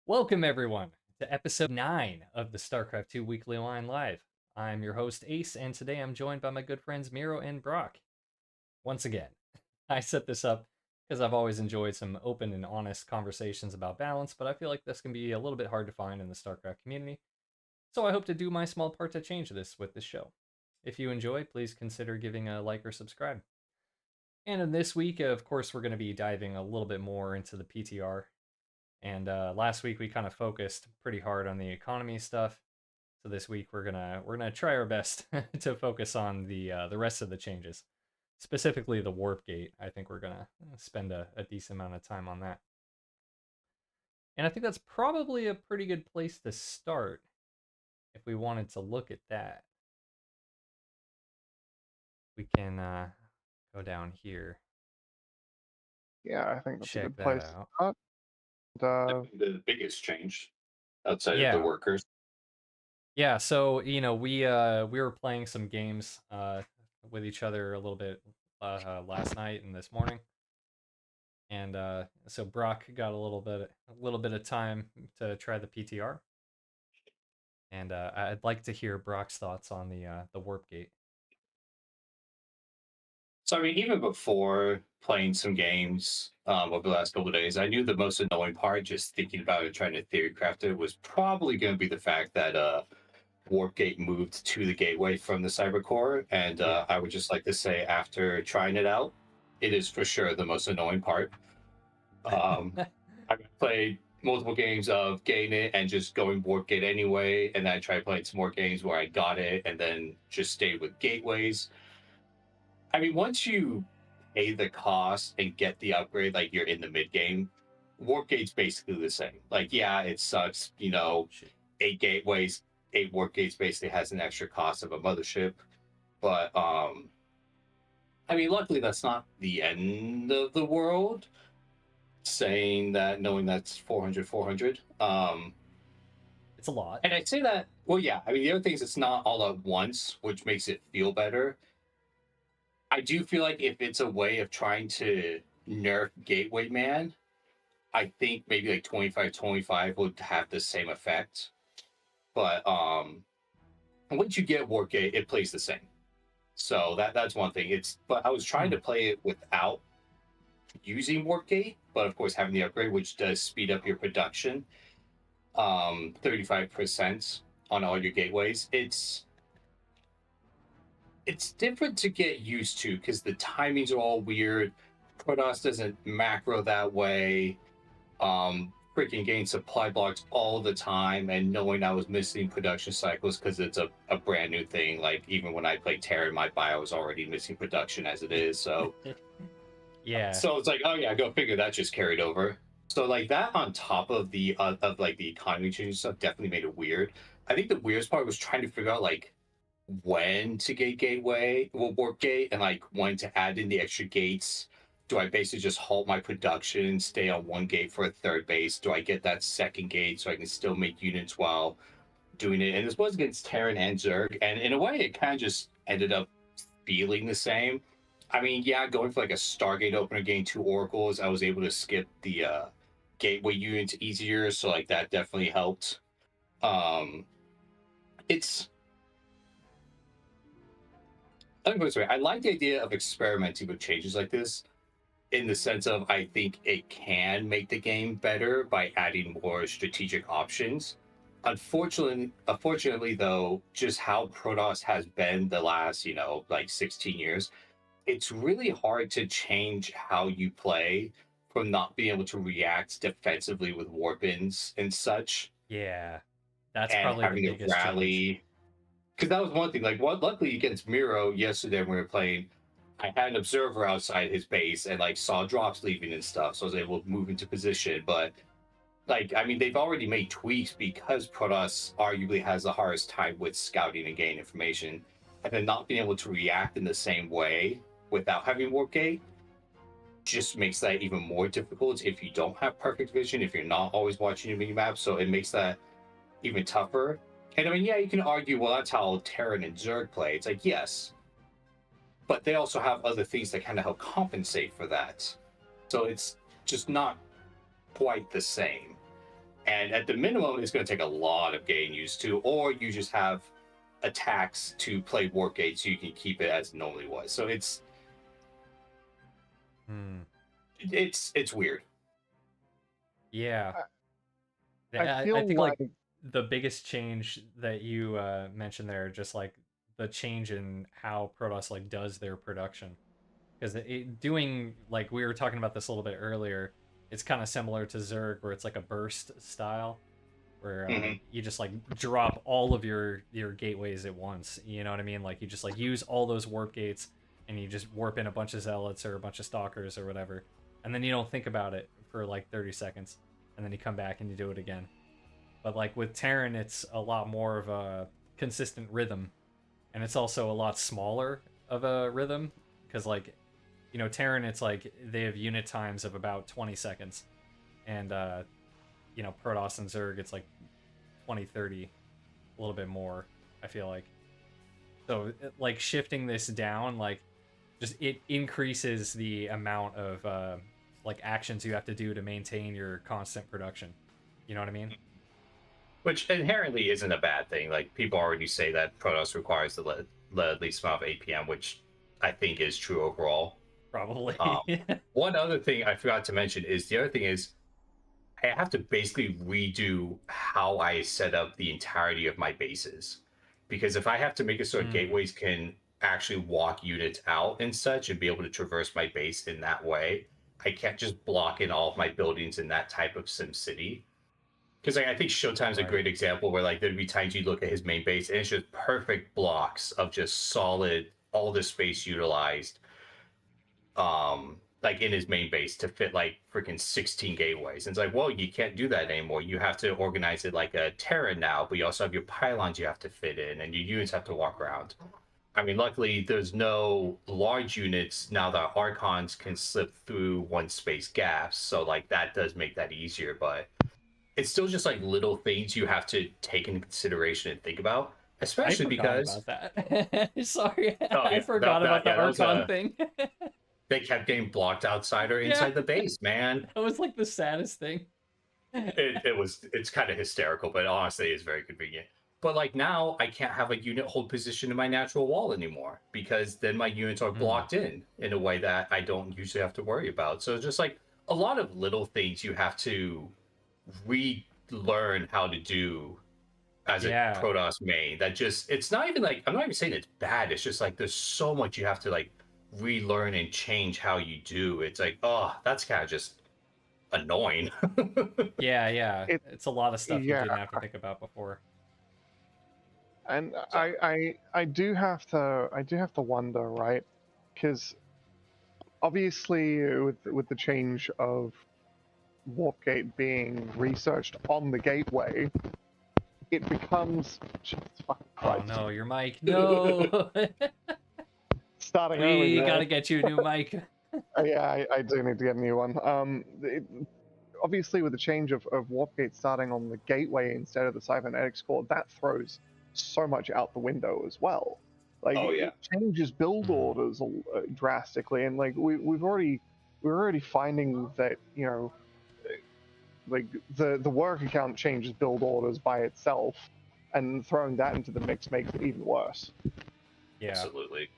Welcome, everyone, to episode 9 of the Starcraft 2 Weekly Line Live. I'm your host, Ace, and today I'm joined by my good friends Miro and Brock. Once again, I set this up because I've always enjoyed some open and honest conversations about balance, but I feel like this can be a little bit hard to find in the Starcraft community, so I hope to do my small part to change this with this show. If you enjoy, please consider giving a like or subscribe. And in this week, of course, we're going to be diving a little bit more into the PTR. And last week we kind of focused pretty hard on the economy stuff. So this week we're gonna try our best to focus on the rest of the changes, specifically the warp gate. I think we're gonna spend a decent amount of time on that. And I think that's probably a pretty good place to start if we wanted to look at that. We can go down here, Yeah, I think that's a check good that place to out. start. And, Definitely the biggest change outside of the Yeah, workers. yeah. So we were playing some games with each other a little bit last night and this morning, and so Brock got a little bit of time to try the PTR, and I'd like to hear Brock's thoughts on the warp gate. So I mean, even before playing some games over the last couple of days, I knew the most annoying part, just thinking about it, trying to theory craft it, was probably going to be the fact that Warpgate moved to the gateway from the Cybercore, and Yeah. I would just like to say, after trying it out, it is for sure the most annoying part. I've played multiple games of getting it and just going Warpgate anyway, and then I tried playing some more games where I got it and then just stayed with gateways. I mean, once you pay the cost and get the upgrade, like you're in the mid game, Warpgate's basically the same. Like, yeah, it sucks, Shit. 8 gateways, 8 Warpgates basically has an extra cost of a mothership. But I mean, luckily that's not the end of the world. Saying that, knowing that's 400. It's a lot. And I say that, well, yeah, I mean, the other thing is it's not all at once, which makes it feel better. I do feel like if it's a way of trying to nerf Gateway Man, I think maybe like 25-25 would have the same effect. But once you get Warpgate, it plays the same. So that's one thing. But I was trying to play it without using Warpgate, but of course having the upgrade, which does speed up your production 35% on all your gateways. It's different to get used to because the timings are all weird. Protoss doesn't macro that way. Freaking getting supply blocks all the time, and knowing I was missing production cycles because it's a brand new thing. Like, even when I played Terra, my bio was already missing production as it is. So Yeah. so it's like, oh yeah, go figure, that just carried over. So like that on top of the economy change stuff definitely made it weird. I think the weirdest part was trying to figure out like when to get warp gate, and like when to add in the extra gates. Do I basically just halt my production, stay on one gate for a third base? Do I get that second gate so I can still make units while doing it? And this was against Terran and Zerg, and in a way, it kind of just ended up feeling the same. I mean, yeah, going for like a Stargate opener, getting 2 oracles, I was able to skip the gateway units easier, so like that definitely helped. Um, it's Let me put it this way. I like the idea of experimenting with changes like this in the sense of I think it can make the game better by adding more strategic options. Unfortunately though, just how Protoss has been the last, like 16 years, it's really hard to change how you play from not being able to react defensively with warpins and such, Yeah. That's and probably the having to biggest change. rally. Because that was one thing. Like, what? Luckily against Miro yesterday when we were playing, I had an observer outside his base and like saw drops leaving and stuff, so I was able to move into position. But like, I mean, they've already made tweaks because Protoss arguably has the hardest time with scouting and gaining information, and then not being able to react in the same way without having warp gate just makes that even more difficult if you don't have perfect vision, if you're not always watching your mini map. So it makes that even tougher. And I mean, yeah, you can argue, well, that's how Terran and Zerg play. It's like, yes, but they also have other things that kind of help compensate for that. So it's just not quite the same. And And at the minimum, it's going to take a lot of getting used to, or you just have attacks to play warp gate so you can keep it as it normally was. So it's weird. Yeah. I I feel think like like the biggest change that you mentioned there, just like the change in how Protoss like does their production, because doing like we were talking about this a little bit earlier, it's kind of similar to Zerg, where it's like a burst style, where you just like drop all of your gateways at once. You know what I mean? Like you just like use all those warp gates, and you just warp in a bunch of zealots or a bunch of stalkers or whatever, and then you don't think about it for like 30 seconds, and then you come back and you do it again. But like with Terran, it's a lot more of a consistent rhythm, and it's also a lot smaller of a rhythm, because like, you know, Terran, it's like they have unit times of about 20 seconds, and you know, Protoss and Zerg, it's like 20, 30, a little bit more, I feel like. So like shifting this down, like just it increases the amount of like actions you have to do to maintain your constant production. You know what I mean? Which inherently isn't a bad thing. Like people already say that Protoss requires the least amount of APM, which I think is true overall. Probably. One other thing I forgot to mention is the other thing is I have to basically redo how I set up the entirety of my bases. Because if I have to make it so gateways can actually walk units out and such and be able to traverse my base in that way, I can't just block in all of my buildings in that type of Sim City. Because like, I think Showtime's a great example where like there'd be times you look at his main base and it's just perfect blocks of just solid, all the space utilized, like in his main base to fit like freaking 16 gateways. And it's like, well, you can't do that anymore. You have to organize it like a Terra now, but you also have your pylons you have to fit in, and your units have to walk around. I mean, luckily there's no large units now that Archons can slip through one space gaps, so like that does make that easier, but it's still just like little things you have to take into consideration and think about, especially I forgot because about that. Sorry, oh, yeah, I forgot about the that was Archon thing. they kept getting blocked outside or Yeah. inside the base, man. That was like the saddest thing. It's kind of hysterical, but honestly it's very convenient. But like now I can't have a unit hold position in my natural wall anymore, because then my units are blocked in a way that I don't usually have to worry about. So it's just like a lot of little things you have to relearn how to do as a Protoss main. That just, it's not even like, I'm not even saying it's bad, it's just like there's so much you have to like relearn and change how you do. It's like, oh, that's kind of just annoying. Yeah. It's a lot of stuff you didn't have to think about before. And I do have to wonder, right? Because obviously with the change of Warpgate being researched on the gateway, it becomes Jesus fucking Christ. Oh no, your mic. No. Starting we gotta get you a new mic. Yeah, I do need to get a new one. Obviously with the change of Warpgate starting on the gateway instead of the cybernetics core, that throws so much out the window as well. Like, it changes build orders drastically, and like we're already finding that, you know, like the work account changes build orders by itself, and throwing that into the mix makes it even worse. Yeah, absolutely.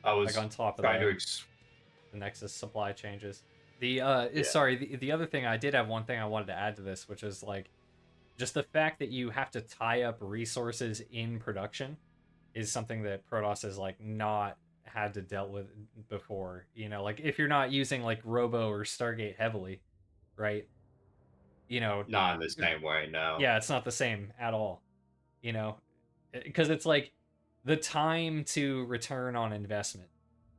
I was like on top of trying that, to the Nexus supply changes. Sorry, the other thing, I did have one thing I wanted to add to this, which is like just the fact that you have to tie up resources in production is something that Protoss has like not had to dealt with before. You know, like if you're not using like Robo or Stargate heavily, right? You know, not in the same way, no. Yeah, it's not the same at all. You know, because it's like the time to return on investment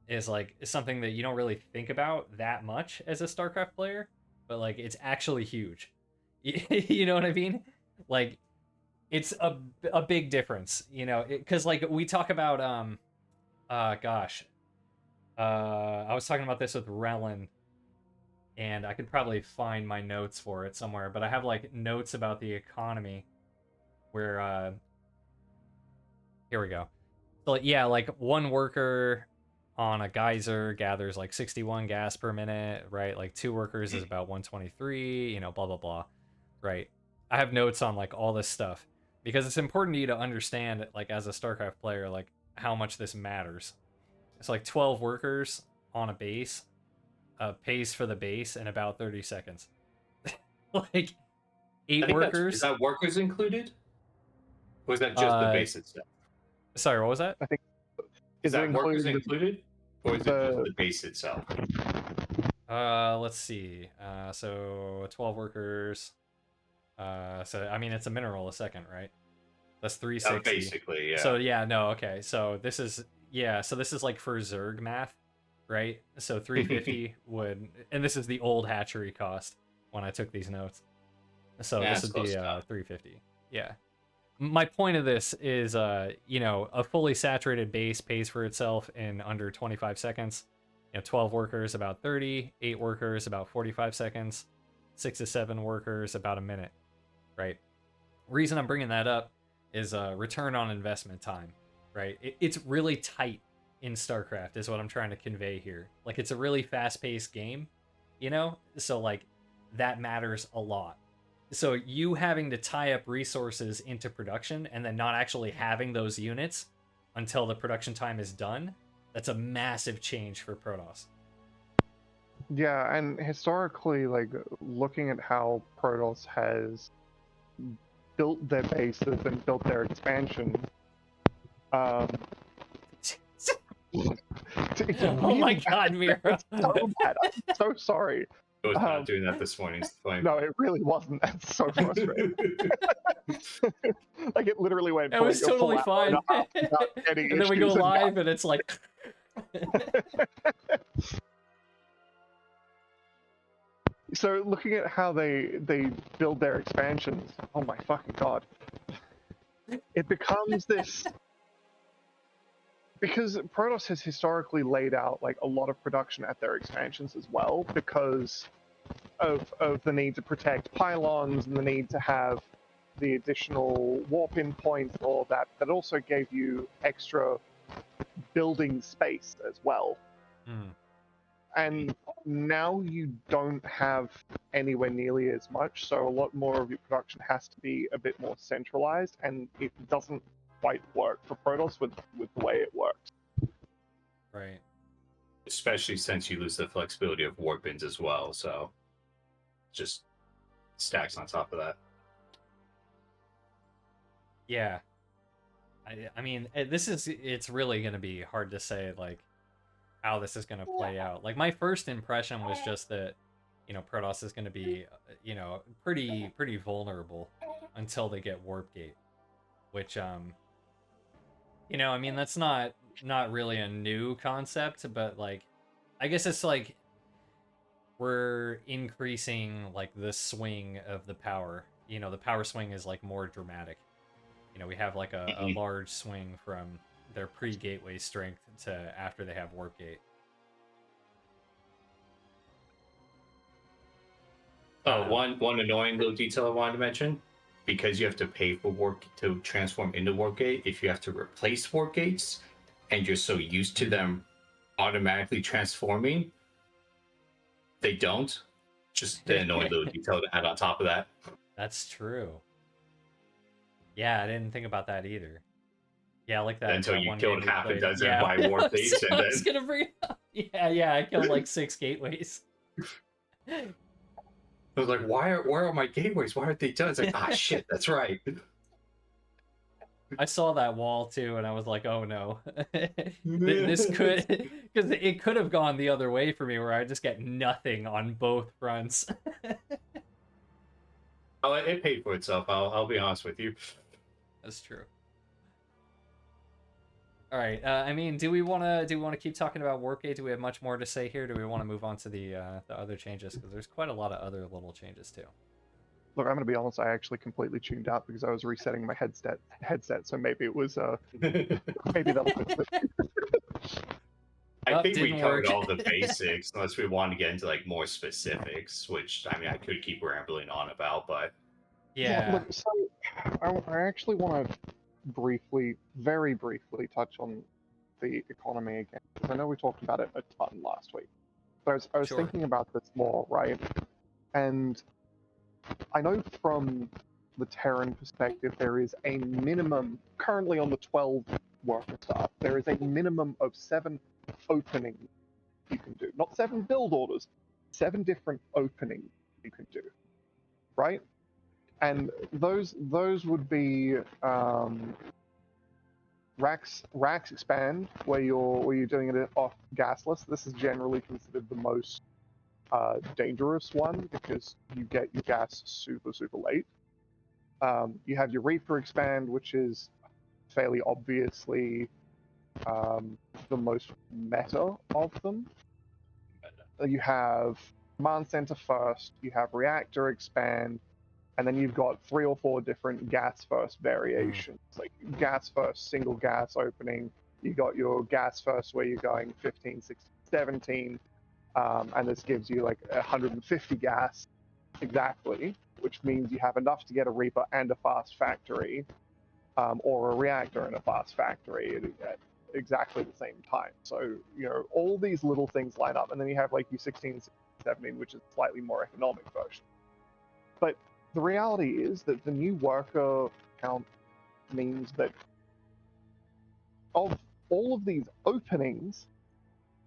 is like something that you don't really think about that much as a StarCraft player, but like it's actually huge. You know what I mean? Like it's a big difference, you know, because like we talk about I was talking about this with Relin, and I could probably find my notes for it somewhere, but I have like notes about the economy where here we go. So yeah, like one worker on a geyser gathers like 61 gas per minute, right? Like 2 workers is about 123, you know, blah blah blah, right? I have notes on like all this stuff because it's important to you to understand, like as a StarCraft player, like how much this matters. It's like 12 workers on a base, pays for the base in about 30 seconds. Like I 8 think that's is workers. that workers included, or is that just the Uh, base itself? sorry, what was that? I think Is it that workers including included, or is it just the base itself? Let's see. So 12 workers. So I mean it's a mineral a second, right? That's 360. Basically, yeah. So yeah, no, okay. So this is so this is like for Zerg math, right? So 350 would, and this is the old hatchery cost when I took these notes. So Yeah, this it's would be close enough. 350. Yeah. My point of this is a fully saturated base pays for itself in under 25 seconds. 12 workers about 30, 8 workers about 45 seconds, 6 to 7 workers about a minute, right? Reason I'm bringing that up is return on investment time, right? It's really tight in StarCraft is what I'm trying to convey here. Like it's a really fast-paced game, so like that matters a lot. So you having to tie up resources into production and then not actually having those units until the production time is done, that's a massive change for Protoss. Yeah, and historically, like looking at how Protoss has built their bases and built their expansion, it's Oh really my bad. God, Miro. It's so bad. I'm so sorry. I was not doing that this morning. It's fine. No, it really wasn't. That's so frustrating. Like it literally went. It was like, a full totally hour fine. and a half without any And then we go issues, and now- live and it's like So looking at how they build their expansions, oh my fucking god, it becomes this because Protoss has historically laid out like a lot of production at their expansions as well because of the need to protect pylons and the need to have the additional warp in points, all of that. That also gave you extra building space as well. And now you don't have anywhere nearly as much, so a lot more of your production has to be a bit more centralized, and it doesn't quite work for Protoss with the way it works. right. Especially since you lose the flexibility of warp bins as well, so just stacks on top of that. Yeah. I mean, it's really going to be hard to say, like, how this is going to play out. Like, my first impression was just that, Protoss is going to be, pretty vulnerable until they get Warp Gate. Which, I mean, that's not really a new concept, but, like, I guess it's, like, we're increasing, like, the swing of the power. The power swing is, like, more dramatic. We have like a large swing from their pre-gateway strength to after they have Warp Gate. One annoying little detail I wanted to mention, because you have to pay for warp to transform into Warp Gate. If you have to replace Warp Gates, and you're so used to them automatically transforming, they don't. Just an annoying little detail to add on top of that. That's true. Yeah, I didn't think about that either. Yeah, like that. Until that you one killed game we half a played. dozen Yeah. by Warp Gates, So and I then was gonna bring it up. Yeah, I killed like 6 gateways. I was like, where are my gateways? Why aren't they done? It's like, shit, that's right. I saw that wall too, and I was like, oh no. This could, because it could have gone the other way for me, where I just get nothing on both fronts. Oh, it paid for itself. I'll be honest with you. That's true. All right. I mean, do we want to keep talking about Warp Gate? Do we have much more to say here? Do we want to move on to the other changes? Because there's quite a lot of other little changes too. Look, I'm going to be honest. I actually completely tuned out because I was resetting my headset. So maybe it was maybe that was I think we didn't covered work. all the basics, unless we want to get into like more specifics, which I mean I could keep rambling on about, but Yeah. Look, so I actually want to very briefly touch on the economy again, because I know we talked about it a ton last week. But I was Sure. thinking about this more, right? And I know from the Terran perspective, there is a minimum, currently on the 12 worker staff, there is a minimum of 7 openings you can do. Not 7 build orders, 7 different openings you can do, right? And those would be racks expand, where you're doing it off gasless. This is generally considered the most dangerous one because you get your gas super late. You have your Reaper expand, which is fairly obviously the most meta of them. You have command center first, you have reactor expand, and then you've got 3 or 4 different gas first variations, like gas first single gas opening. You got your gas first where you're going 15, 16, 17, and this gives you like 150 gas exactly, which means you have enough to get a Reaper and a fast factory, or a reactor and a fast factory at exactly the same time. So, all these little things line up, and then you have like your 16, 17, which is a slightly more economic version. But the reality is that the new worker count means that of all of these openings,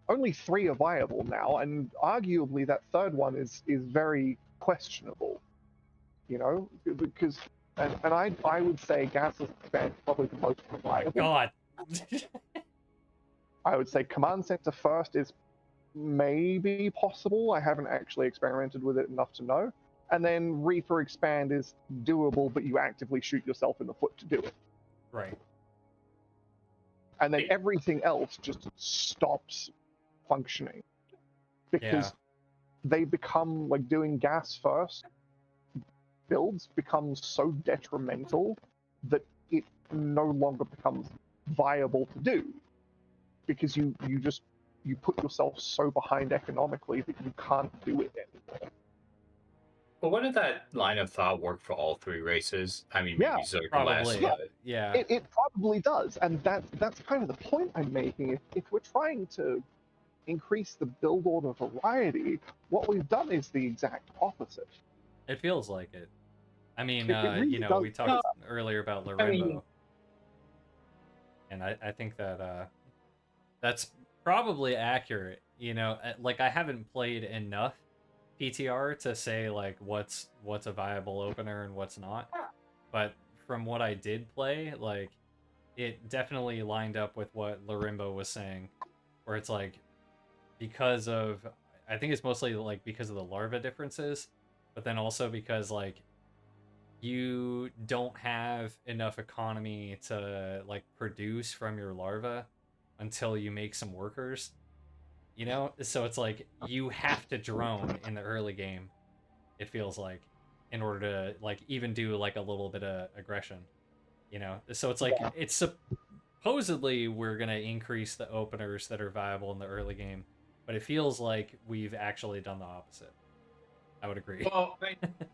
only 3 are viable now, and arguably that third one is very questionable. Because I would say gasless expand is probably the most viable. God. I would say command center first is maybe possible. I haven't actually experimented with it enough to know. And then Reaper expand is doable, but you actively shoot yourself in the foot to do it. Right. And then everything else just stops functioning because they become like doing gas first builds becomes so detrimental that it no longer becomes viable to do because you put yourself so behind economically that you can't do it anymore. But wouldn't that line of thought work for all 3 races? I mean, maybe Zerg less. Probably. Yeah. It probably does, and that's kind of the point I'm making. If we're trying to increase the build order variety, what we've done is the exact opposite. It feels like it. I mean, It really does. we talked earlier about Larimbo, and I think that that's probably accurate. Like I haven't played enough PTR to say like what's a viable opener and what's not, but from what I did play, like it definitely lined up with what Larimbo was saying, where it's like because of, I think it's mostly like because of the larva differences, but then also because like you don't have enough economy to like produce from your larva until you make some workers. So it's like you have to drone in the early game, it feels like, in order to like even do like a little bit of aggression. So it's like it's supposedly we're gonna increase the openers that are viable in the early game, but it feels like we've actually done the opposite. I would agree. Well,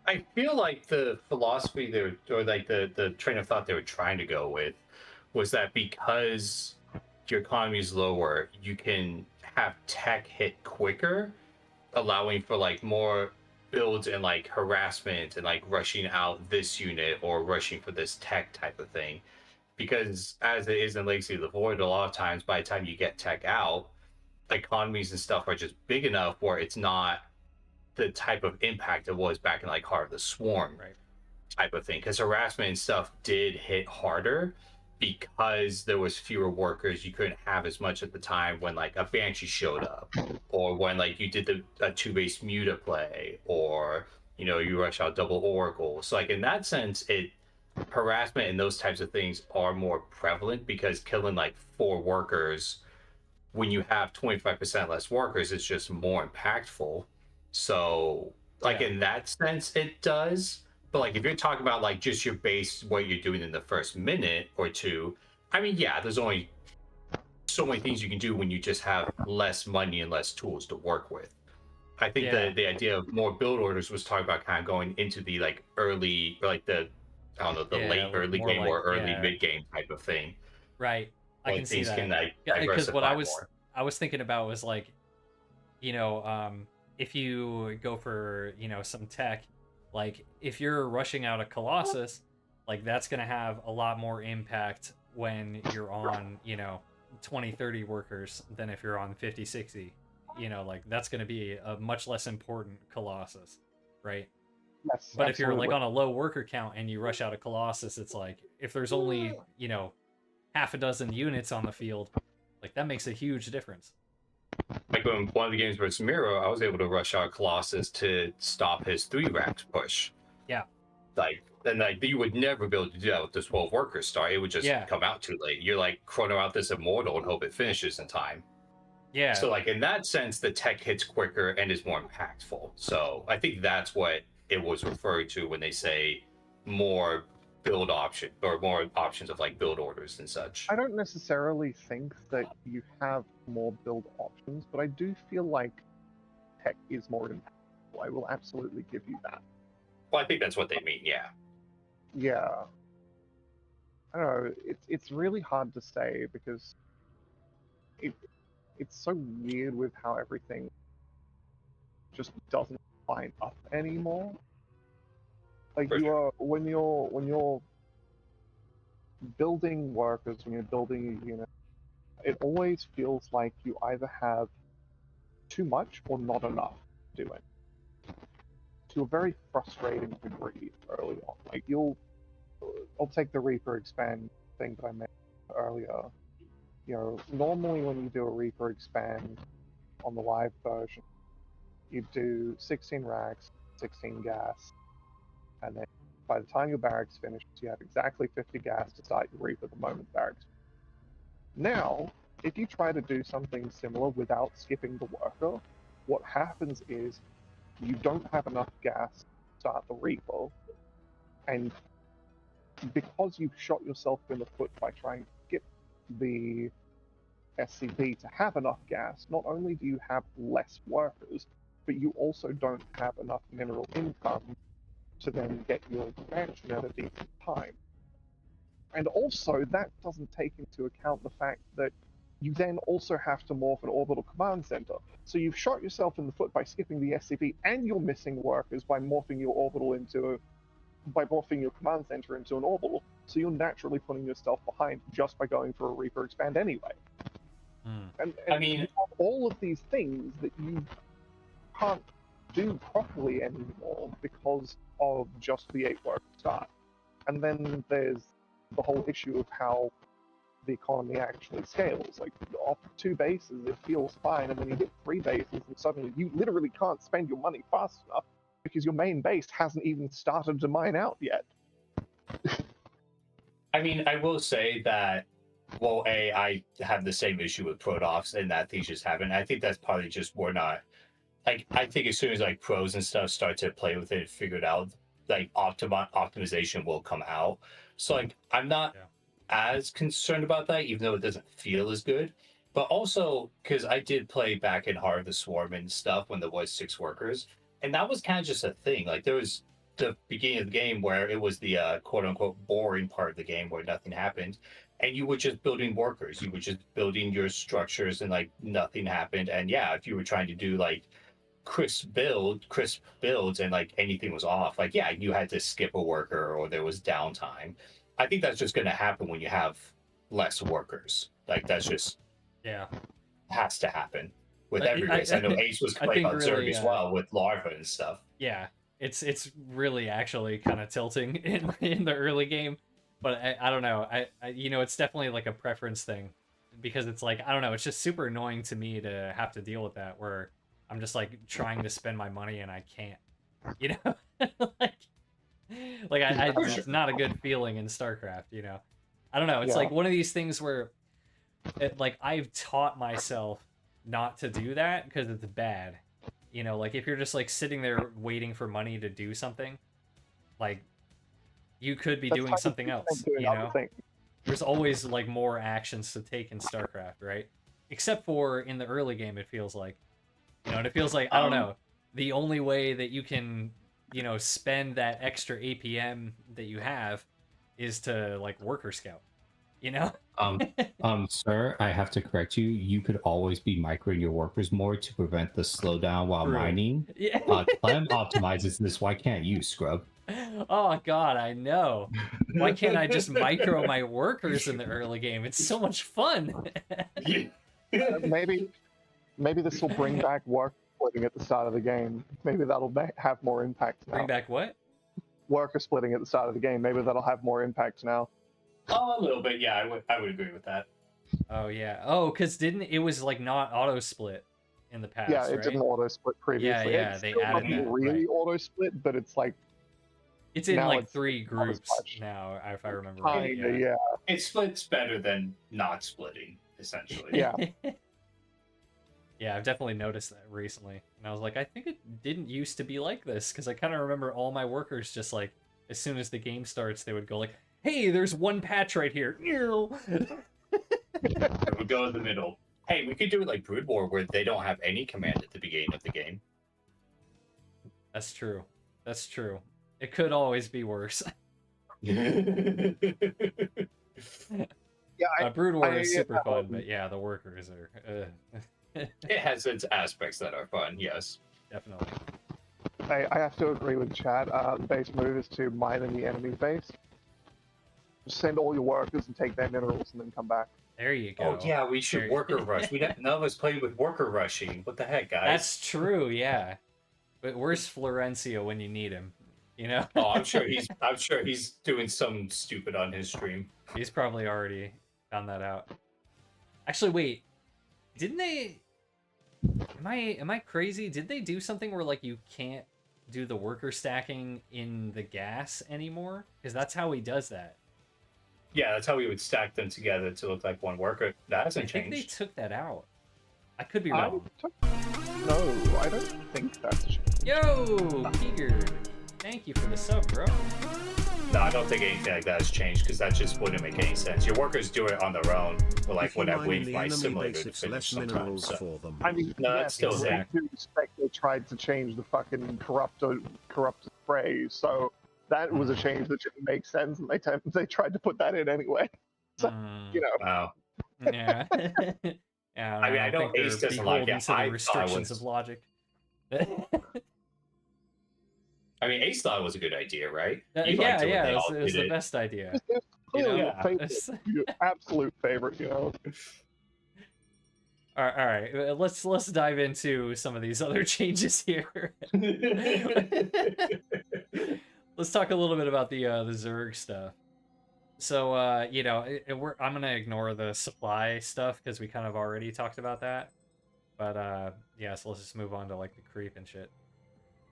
I feel like the philosophy or like the train of thought they were trying to go with was that because your economy is lower, you can have tech hit quicker, allowing for like more builds and like harassment and like rushing out this unit or rushing for this tech type of thing. Because as it is in Legacy of the Void, a lot of times by the time you get tech out, economies and stuff are just big enough where it's not the type of impact it was back in like Heart of the Swarm type of thing. Because harassment and stuff did hit harder because there was fewer workers. You couldn't have as much at the time when like a Banshee showed up, or when like you did a 2-base Muta play, or you rush out double Oracle. So like in that sense, harassment and those types of things are more prevalent because killing like 4 workers when you have 25% less workers is just more impactful. So like in that sense it does. But like if you're talking about like just your base, what you're doing in the first minute or two, I mean, yeah, there's only so many things you can do when you just have less money and less tools to work with. I think the idea of more build orders was talking about kind of going into the like early, or like the late early game like, or early mid game type of thing. Right. I can see that. Because what I was thinking about was like, if you go for some tech, Like, if you're rushing out a Colossus, like, that's going to have a lot more impact when you're on, 20, 30 workers than if you're on 50, 60. Like, that's going to be a much less important Colossus, right? Yes, But if you're, like, absolutely. on a low worker count and you rush out a Colossus, it's like, if there's only, half a dozen units on the field, like, that makes a huge difference. Like when one of the games versus Miro, I was able to rush out Colossus to stop his 3 racks push. Yeah. Like you would never be able to do that with this 12 workers start. It would just come out too late. You're like chrono out this immortal and hope it finishes in time. Yeah. So like in that sense, the tech hits quicker and is more impactful. So I think that's what it was referred to when they say more build option or more options of like build orders and such. I don't necessarily think that you have more build options, but I do feel like tech is more impactful. I will absolutely give you that. Well, I think that's what they mean, yeah. Yeah. I don't know. It's really hard to say because it's so weird with how everything just doesn't line up anymore. Like when you're building workers, when you're building a unit, it always feels like you either have too much or not enough doing to a very frustrating degree early on. Like I'll take the Reaper expand thing that I mentioned earlier. Normally when you do a Reaper expand on the live version, you do 16 racks, 16 gas, and then by the time your barracks finishes, you have exactly 50 gas to start your Reaper the moment barracks. Now, if you try to do something similar without skipping the worker, what happens is you don't have enough gas to start the Reaper, and because you've shot yourself in the foot by trying to skip the SCP to have enough gas, not only do you have less workers, but you also don't have enough mineral income to then get your expansion at a decent time. And also, that doesn't take into account the fact that you then also have to morph an orbital command center. So you've shot yourself in the foot by skipping the SCP, and you're missing workers by morphing your command center into an orbital. So you're naturally putting yourself behind just by going for a Reaper expand anyway. And I mean, you have all of these things that you can't do properly anymore because of just the 8-worker start. And then there's the whole issue of how the economy actually scales. Like, off 2 bases, it feels fine, and then you hit 3 bases, and suddenly you literally can't spend your money fast enough because your main base hasn't even started to mine out yet. I mean, I will say that, well, I have the same issue with Protoss and that things just happen. I think that's probably just we're not, like, I think as soon as, like, pros and stuff start to play with it and figure it out, like, optimization will come out. So, like, I'm not as concerned about that, even though it doesn't feel as good. But also, because I did play back in Heart of the Swarm and stuff when there was 6 workers, and that was kind of just a thing. Like, there was the beginning of the game where it was the quote-unquote boring part of the game where nothing happened, and you were just building workers. You were just building your structures, and, like, nothing happened. And yeah, if you were trying to do, like, crisp builds and, like, anything was off, like, yeah, you had to skip a worker or there was downtime. I think that's just going to happen when you have less workers. Like, that's just has to happen with every race. I know Ace was playing on Zerg as well with larva and stuff. Yeah, it's really actually kind of tilting in the early game, but I don't know. I it's definitely like a preference thing, because it's like, I don't know, it's just super annoying to me to have to deal with that, where I'm just like trying to spend my money and I can't, it's not a good feeling in StarCraft, I don't know. It's like one of these things where I've taught myself not to do that because it's bad. Like, if you're just like sitting there waiting for money to do something, like, you could be doing something else, There's always like more actions to take in StarCraft, right? Except for in the early game, it feels like, and it feels like, I don't know, the only way that you can, spend that extra APM that you have is to, like, worker scout, you know? Sir, I have to correct you. You could always be microing your workers more to prevent the slowdown while True. mining. Yeah. Clem optimizes this. Why can't you, scrub? Oh god, I know. Why can't I just micro my workers in the early game? It's so much fun. Maybe this will bring back work splitting at the start of the game. Maybe that'll have more impact now. Bring back what? Worker splitting at the start of the game. Maybe that'll have more impact now. Oh, a little bit. Yeah, I would agree with that. Oh yeah. Oh, because it was like not auto split in the past, Yeah, it right? didn't auto split previously. Yeah, It's they still added not that, really right. auto split, but it's like It's in now like it's 3 not as groups much. now, if I remember right. kinda, yeah. It splits better than not splitting, essentially. Yeah. Yeah, I've definitely noticed that recently. And I was like, I think it didn't used to be like this, because I kind of remember all my workers just like, as soon as the game starts, they would go like, hey, there's one patch right here. It would go in the middle. Hey, we could do it like Brood War, where they don't have any command at the beginning of the game. That's true. That's true. It could always be worse. Yeah, Brood War is super fun, but yeah, the workers are... It has its aspects that are fun, yes. Definitely. I have to agree with Chad. The base move is to mine in the enemy base. Just send all your workers and take their minerals and then come back. There you go. Oh yeah, we should There- worker rush. None of us played with worker rushing. What the heck, guys? That's true, yeah. But where's Florencio when you need him? You know? Oh, I'm sure he's doing something stupid on his stream. He's probably already found that out. Actually, wait. Didn't they... Am I crazy? Did they do something where, like, you can't do the worker stacking in the gas anymore? Because that's how he does that. Yeah, that's how we would stack them together to look like one worker. That hasn't I think they changed. took that out. I could be wrong. No, I don't think that's changed. Yo, Keeger. Thank you for the sub, bro. No, I don't think anything like that has changed because that just wouldn't make any sense. Your workers do it on their own, but like If you when that mine in wave the my enemy simulator base, to it's finish less sometimes. minerals So. for them. I mean, No, yes, that's still in there. due respect, they tried to change the fucking corrupted phrase, so that was a change that didn't make sense, and they tried to put that in anyway. So, you know, Wow. Yeah. Yeah, I mean, I know think they're Ace doesn't like beholden it. to the I thought it restrictions was- of logic. I mean, Ace thought it was a good idea, right? You liked Yeah, it when they it all was did the it. best idea. it's clearly know, your favorite, it's- your absolute favorite, you know. All right. Let's dive into some of these other changes here. Let's talk a little bit about the Zerg stuff. So you know, I'm gonna ignore the supply stuff because we kind of already talked about that. But yeah, so let's just move on to like the creep and shit.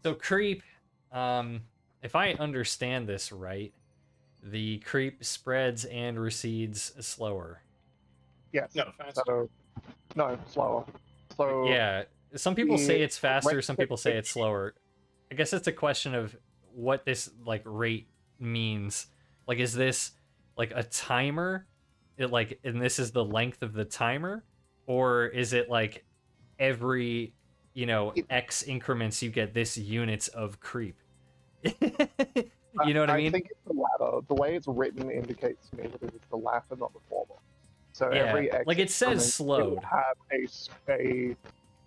So creep, if I understand this right, the creep spreads and recedes slower. Yes. No, faster. So, no, slower. So Yeah, some people say the it's faster, rate some people say it's slower. I guess it's a question of what this like rate means. Like, is this like a timer? And this is the length of the timer, or is it like every X increments you get this units of creep? You know what I mean? I think it's the latter. The way it's written indicates to me that it's the latter, not the former. So Yeah, every X like it says increment, slowed. It will have a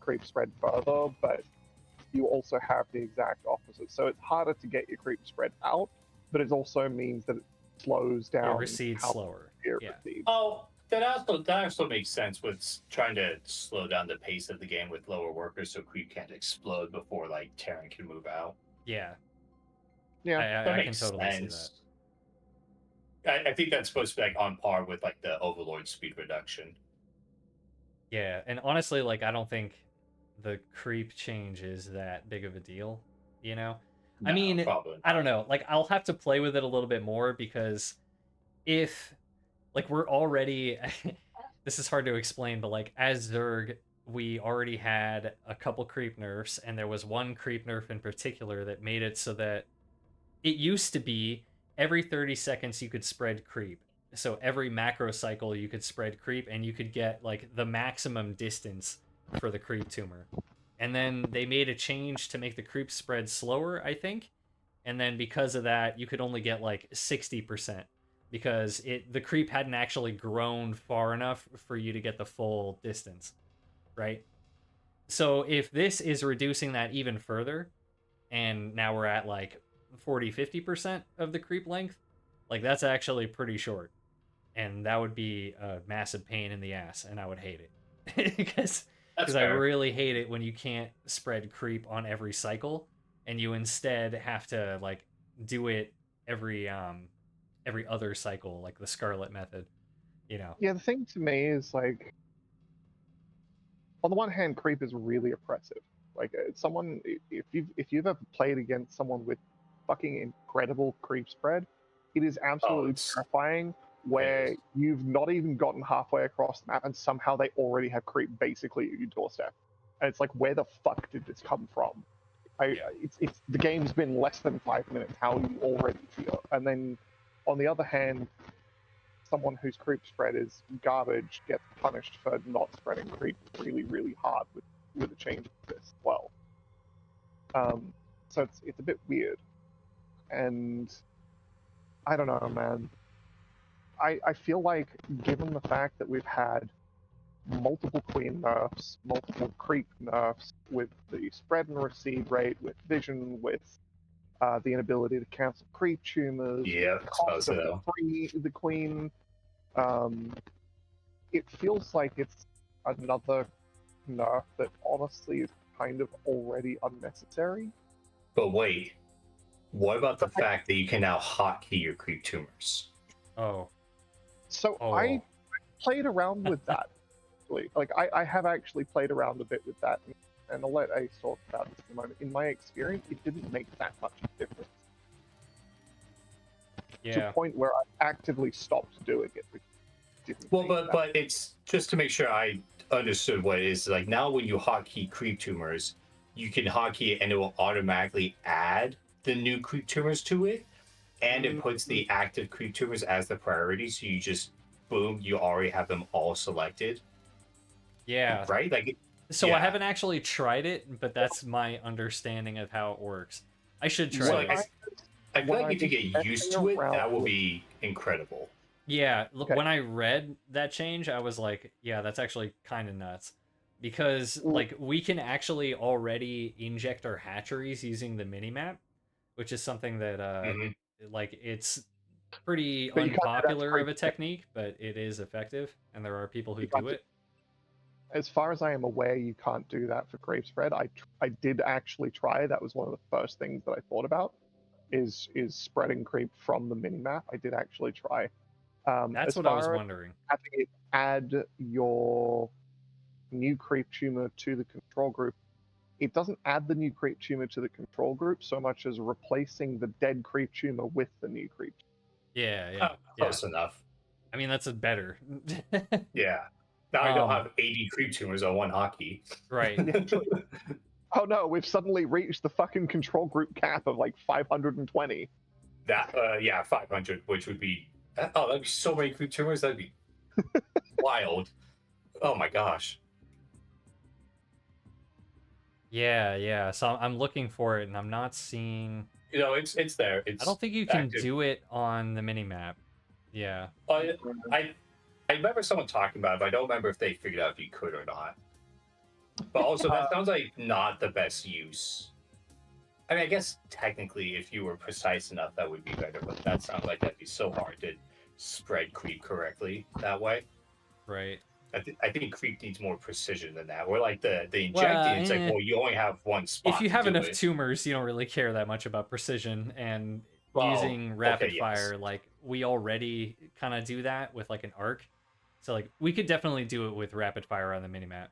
creep spread further, but you also have the exact opposite. So it's harder to get your creep spread out, but it also means that it slows down. It recedes how slower. it Yeah. recedes. Oh, that also makes sense with trying to slow down the pace of the game with lower workers so creep can't explode before like Terran can move out. Yeah. Yeah. That I can makes totally see that. sense. I think that's supposed to be like on par with like the Overlord speed reduction. Yeah, and honestly, like, I don't think the creep change is that big of a deal, you know? I No, mean, probably I don't know. Like, I'll have to play with it a little bit more because if, like, we're already... this is hard to explain, but, like, as Zerg, we already had a couple creep nerfs, and there was one creep nerf in particular that made it so that it used to be every 30 seconds you could spread creep. So every macro cycle you could spread creep and you could get like the maximum distance for the creep tumor. And then they made a change to make the creep spread slower, I think. And then because of that, you could only get like 60%. because the creep hadn't actually grown far enough for you to get the full distance, right? So if this is reducing that even further, and now we're at like 40-50% of the creep length, like that's actually pretty short, and that would be a massive pain in the ass, and I would hate it because That's I fair. really hate it when you can't spread creep on every cycle, and you instead have to like do it every other cycle, like the Scarlet method, you know. Yeah, the thing to me is like, on the one hand, creep is really oppressive. Like, someone, if you've ever played against someone with fucking incredible creep spread, it is Oh, absolutely it's terrifying. Where is. you've not even gotten halfway across the map, and somehow they already have creep basically at your doorstep, and it's like, where the fuck did this come from? Yeah. It's the game's been less than 5 minutes. How you already feel? And then, on the other hand, someone whose creep spread is garbage gets punished for not spreading creep really, really hard with a change like this as well. So it's a bit weird, and I don't know, man. I feel like, given the fact that we've had multiple queen nerfs, multiple creep nerfs, with the spread and recede rate, with vision, with the inability to cancel creep tumors, with Yeah, the suppose cost of so. the queen, um, it feels like it's another nerf that honestly is kind of already unnecessary. But wait, what about the But fact that you can now hotkey your creep tumors? Oh. I played around with that. Like, I have actually played around a bit with that, and I'll let Ace talk about this in a moment. In my experience, it didn't make that much difference. To Yeah. a point where I actively stopped doing it. Well, but it's just to make sure I understood what it is. Like now, when you hotkey creep tumors, you can hotkey it and it will automatically add the new creep tumors to it, and it puts the active creep tumors as the priority. So you just boom, you already have them all selected, Yeah. right? Like, So yeah. I haven't actually tried it, but that's my understanding of how it works. I should try So it. like, I feel like if you get used to it, that will be incredible. Yeah, Okay. when I read that change, I was like, yeah, that's actually kind of nuts. Because, like, we can actually already inject our hatcheries using the minimap, which is something that, like, it's pretty But you can't do that to unpopular of creep. a technique, but it is effective, and there are people who You do can't do- it. As far as I am aware, you can't do that for creep spread. I did actually try. That was one of the first things that I thought about, is spreading creep from the minimap. I did actually try. That's As what I was far as wondering. having it add your new creep tumor to the control group, it doesn't add the new creep tumor to the control group so much as replacing the dead creep tumor with the new creep. Yeah, Oh, yeah, yeah. close enough. I mean, that's a better. Yeah. Now I don't have 80 creep tumors on one hotkey. Right. Oh no, we've suddenly reached the fucking control group cap of like 520. That yeah, 500, which would be that'd be so many creep tumors. That'd be wild. Oh my gosh. Yeah, yeah. So I'm looking for it, and I'm not seeing. You know, it's there. It's I don't think you can active. do it on the minimap. Yeah. I remember someone talking about it, but I don't remember if they figured out if you could or not. But also, that sounds like not the best use. I mean, I guess technically, if you were precise enough, that would be better. But that sounds like that'd be so hard to spread creep correctly that way. Right. I think creep needs more precision than that. Or like the injecting, Well, it's like, well, you only have one spot. If you have to do enough it. tumors, you don't really care that much about precision, and Well, using rapid okay, fire, yes. like we already kind of do that with like an arc. So like we could definitely do it with rapid fire on the minimap.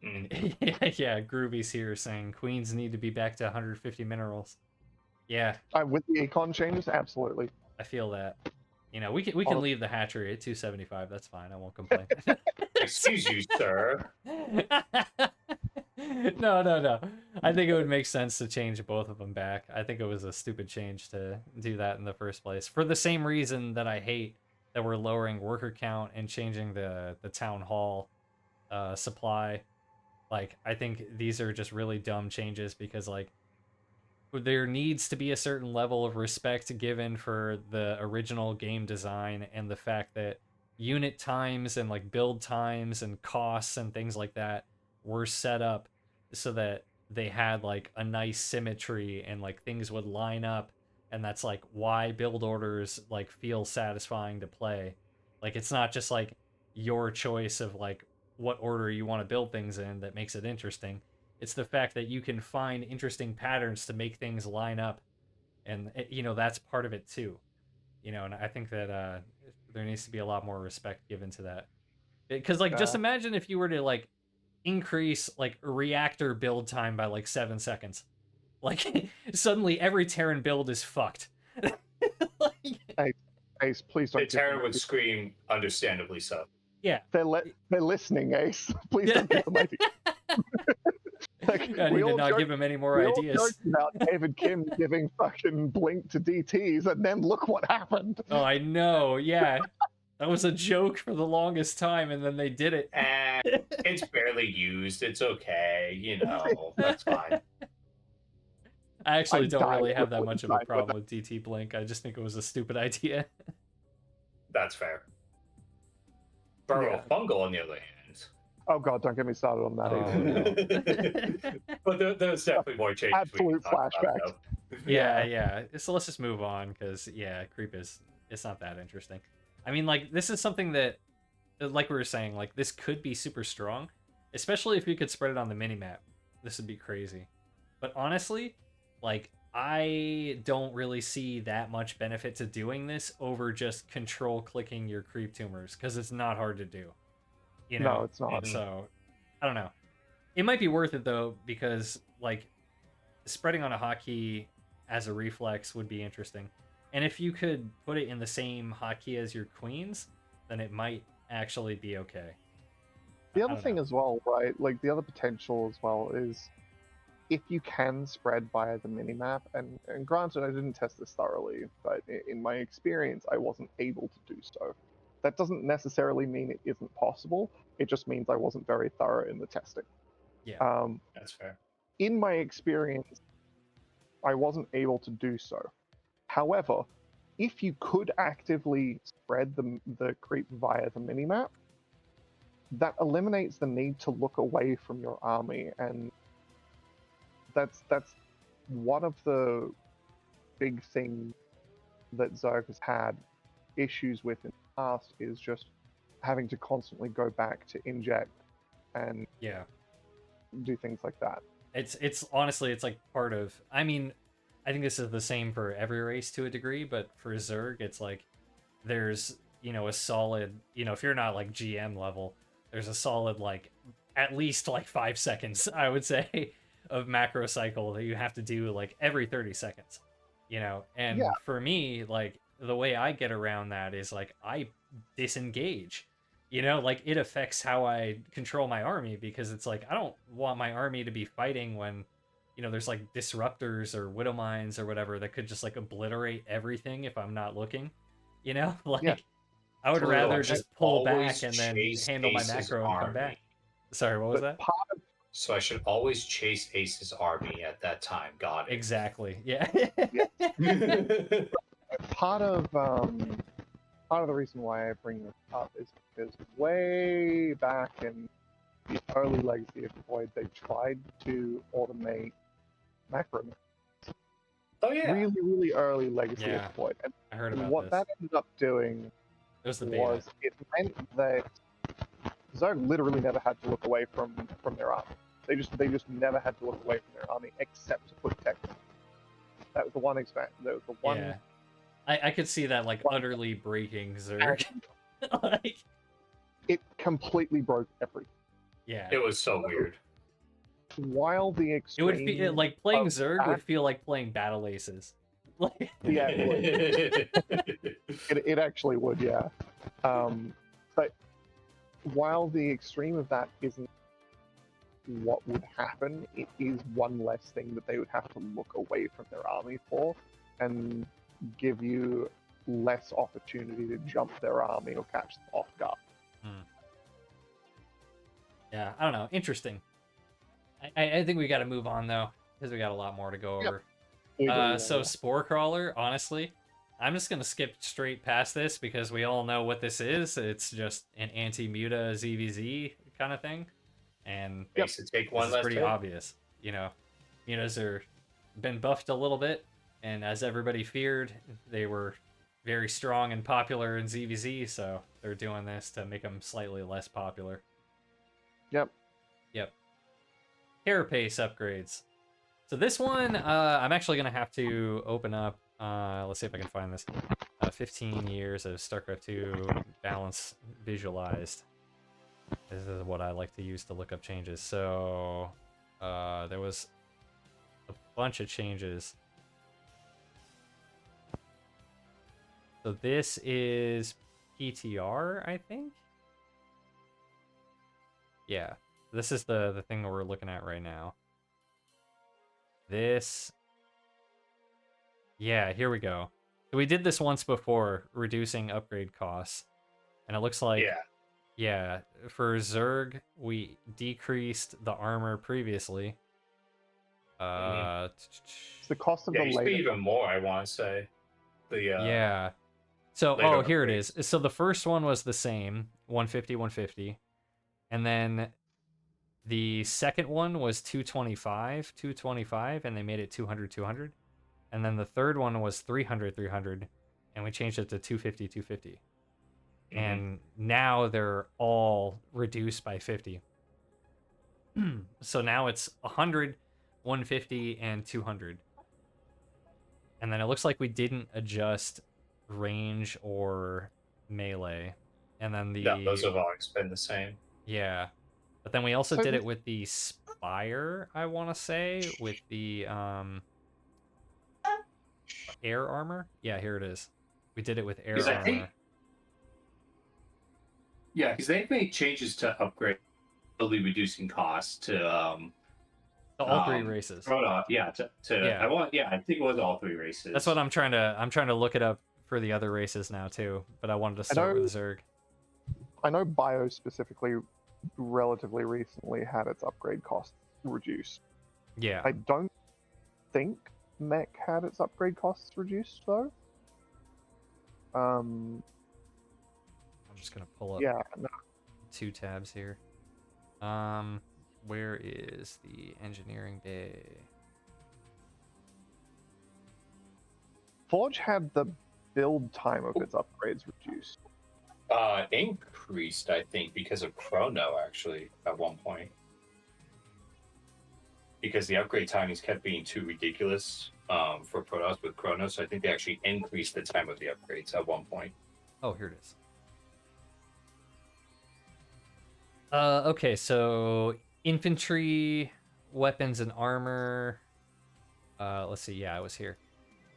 Yeah, Groovy's here saying queens need to be back to 150 minerals. Yeah, With the econ changes, absolutely. I feel that. You know, we can leave the hatchery at 275. That's fine. I won't complain. Excuse you, sir. No. I think it would make sense to change both of them back. I think it was a stupid change to do that in the first place. For the same reason that I hate that we're lowering worker count and changing the town hall supply. Like, I think these are just really dumb changes because, like, there needs to be a certain level of respect given for the original game design and the fact that unit times and like build times and costs and things like that were set up so that they had like a nice symmetry and like things would line up, and that's like why build orders like feel satisfying to play. Like it's not just like your choice of like what order you want to build things in that makes it interesting. It's the fact that you can find interesting patterns to make things line up, and that's part of it too. And I think that there needs to be a lot more respect given to that. Because like just Yeah. imagine if you were to like increase like reactor build time by like 7 seconds. Like suddenly every Terran build is fucked. Like, Ace, please don't. The Terran would scream, understandably so. yeah. They're listening, Ace. Please Yeah. don't give them ideas. Like, I need to not give him any more ideas. All joked about David Kim giving fucking Blink to DTs, and then look what happened. Oh, I know. Yeah. That was a joke for the longest time, and then they did it. It's barely used. It's okay. That's fine. I actually I don't died really have that before much you of a died, problem with DT Blink. I just think it was a stupid idea. That's fair. Burrow Yeah. Fungal, on the other hand. Oh god, don't get me started on that either. Oh, no. But there's definitely more changes. Absolute flashbacks. Yeah. So let's just move on, because creep it's not that interesting. I mean, like, this is something that, like we were saying, like, this could be super strong, especially if you could spread it on the minimap. This would be crazy. But honestly, like, I don't really see that much benefit to doing this over just control clicking your creep tumors, because it's not hard to do. No, it's not. And so, I don't know. It might be worth it, though, because, like, spreading on a hotkey as a reflex would be interesting. And if you could put it in the same hotkey as your queens, then it might actually be okay. The other thing as well, right? Like, the other potential as well is if you can spread via the minimap, and granted, I didn't test this thoroughly, but in my experience, I wasn't able to do so. That doesn't necessarily mean it isn't possible. It just means I wasn't very thorough in the testing. Yeah, that's fair. In my experience, I wasn't able to do so. However, if you could actively spread the creep via the minimap, that eliminates the need to look away from your army, and that's one of the big things that Zerg has had issues with in the past, is just having to constantly go back to inject and do things like that. It's honestly, it's like part of, I mean, I think this is the same for every race to a degree, but for Zerg, it's like there's, a solid, if you're not like GM level, there's a solid, like, at least like 5 seconds, I would say, of macro cycle that you have to do like every 30 seconds, and for me, like, the way I get around that is like I disengage, like it affects how I control my army, because it's like I don't want my army to be fighting when there's like disruptors or widow mines or whatever that could just like obliterate everything if I'm not looking, like I would rather just pull back and then handle my macro and come back. Sorry, what was that? So I should always chase Ace's army at that time. Got it. Exactly. Yeah. Part of the reason why I bring this up is because way back in the early Legacy of Void, they tried to automate macro. Oh yeah. Really, really early Legacy of Void. And I heard about what this. that ended up doing was it meant that Zerg literally never had to look away from their army. They just never had to look away from their army except to put tech. That was the one expansion. That was the one. Yeah. I could see that like utterly breaking Zerg. Like, it completely broke everything. Yeah. It was so weird. While the extreme, it would feel like playing Zerg would feel like playing Battle Aces. Like, yeah, it actually would, yeah. But while the extreme of that isn't what would happen, it is one less thing that they would have to look away from their army for, and give you less opportunity to jump their army or catch them off guard. Yeah, I don't know. Interesting. I think we got to move on though, because we got a lot more to go over. So Spore Crawler, honestly, I'm just gonna skip straight past this because we all know what this is. It's just an anti-muta ZVZ kind of thing, and Makes it take one this is less pretty hit. obvious. You know, mutas are been buffed a little bit, and as everybody feared, they were very strong and popular in ZVZ, so they're doing this to make them slightly less popular. Yep. Yep. Carapace upgrades. So this one, I'm actually going to have to open up, let's see if I can find this, 15 years of StarCraft 2 balance visualized. This is what I like to use to look up changes. So there was a bunch of changes. So this is PTR, I think? Yeah, this is the thing that we're looking at right now. This, yeah, here we go. So we did this once before, reducing upgrade costs. And it looks like, yeah, for Zerg, we decreased the armor previously. It's the cost of Yeah, the it used to be later. even more, I want to say. Yeah. So, later here it upgrades. is. So the first one was the same, 150, 150. And then the second one was 225, and they made it 200, 200. And then the third one was 300, 300, and we changed it to 250, 250. And now they're all reduced by 50. So now it's 100, 150, and 200. And then it looks like we didn't adjust range or melee. And then the... Yeah, those have always been the same. Yeah. But then we also did it with the Spire, I want to say, with the air armor. Yeah, here it is. We did it with air armor. Yeah, because they've made changes to upgrade, really reducing costs to all three races. Yeah, I think it was all three races. That's what I'm trying to look it up for the other races now too. But I wanted to start with Zerg. I know Bio specifically relatively recently had its upgrade costs reduced. Yeah. I don't think Mech had its upgrade costs reduced though. I'm just gonna pull up two tabs here. Where is the engineering bay? Forge had the build time of its upgrades reduced. Increased, I think, because of Chrono, actually, at one point. Because the upgrade timings kept being too ridiculous for Protoss with Chrono, so I think they actually increased the time of the upgrades at one point. Oh, here it is. Okay, so infantry, weapons, and armor. Let's see, yeah, it was here.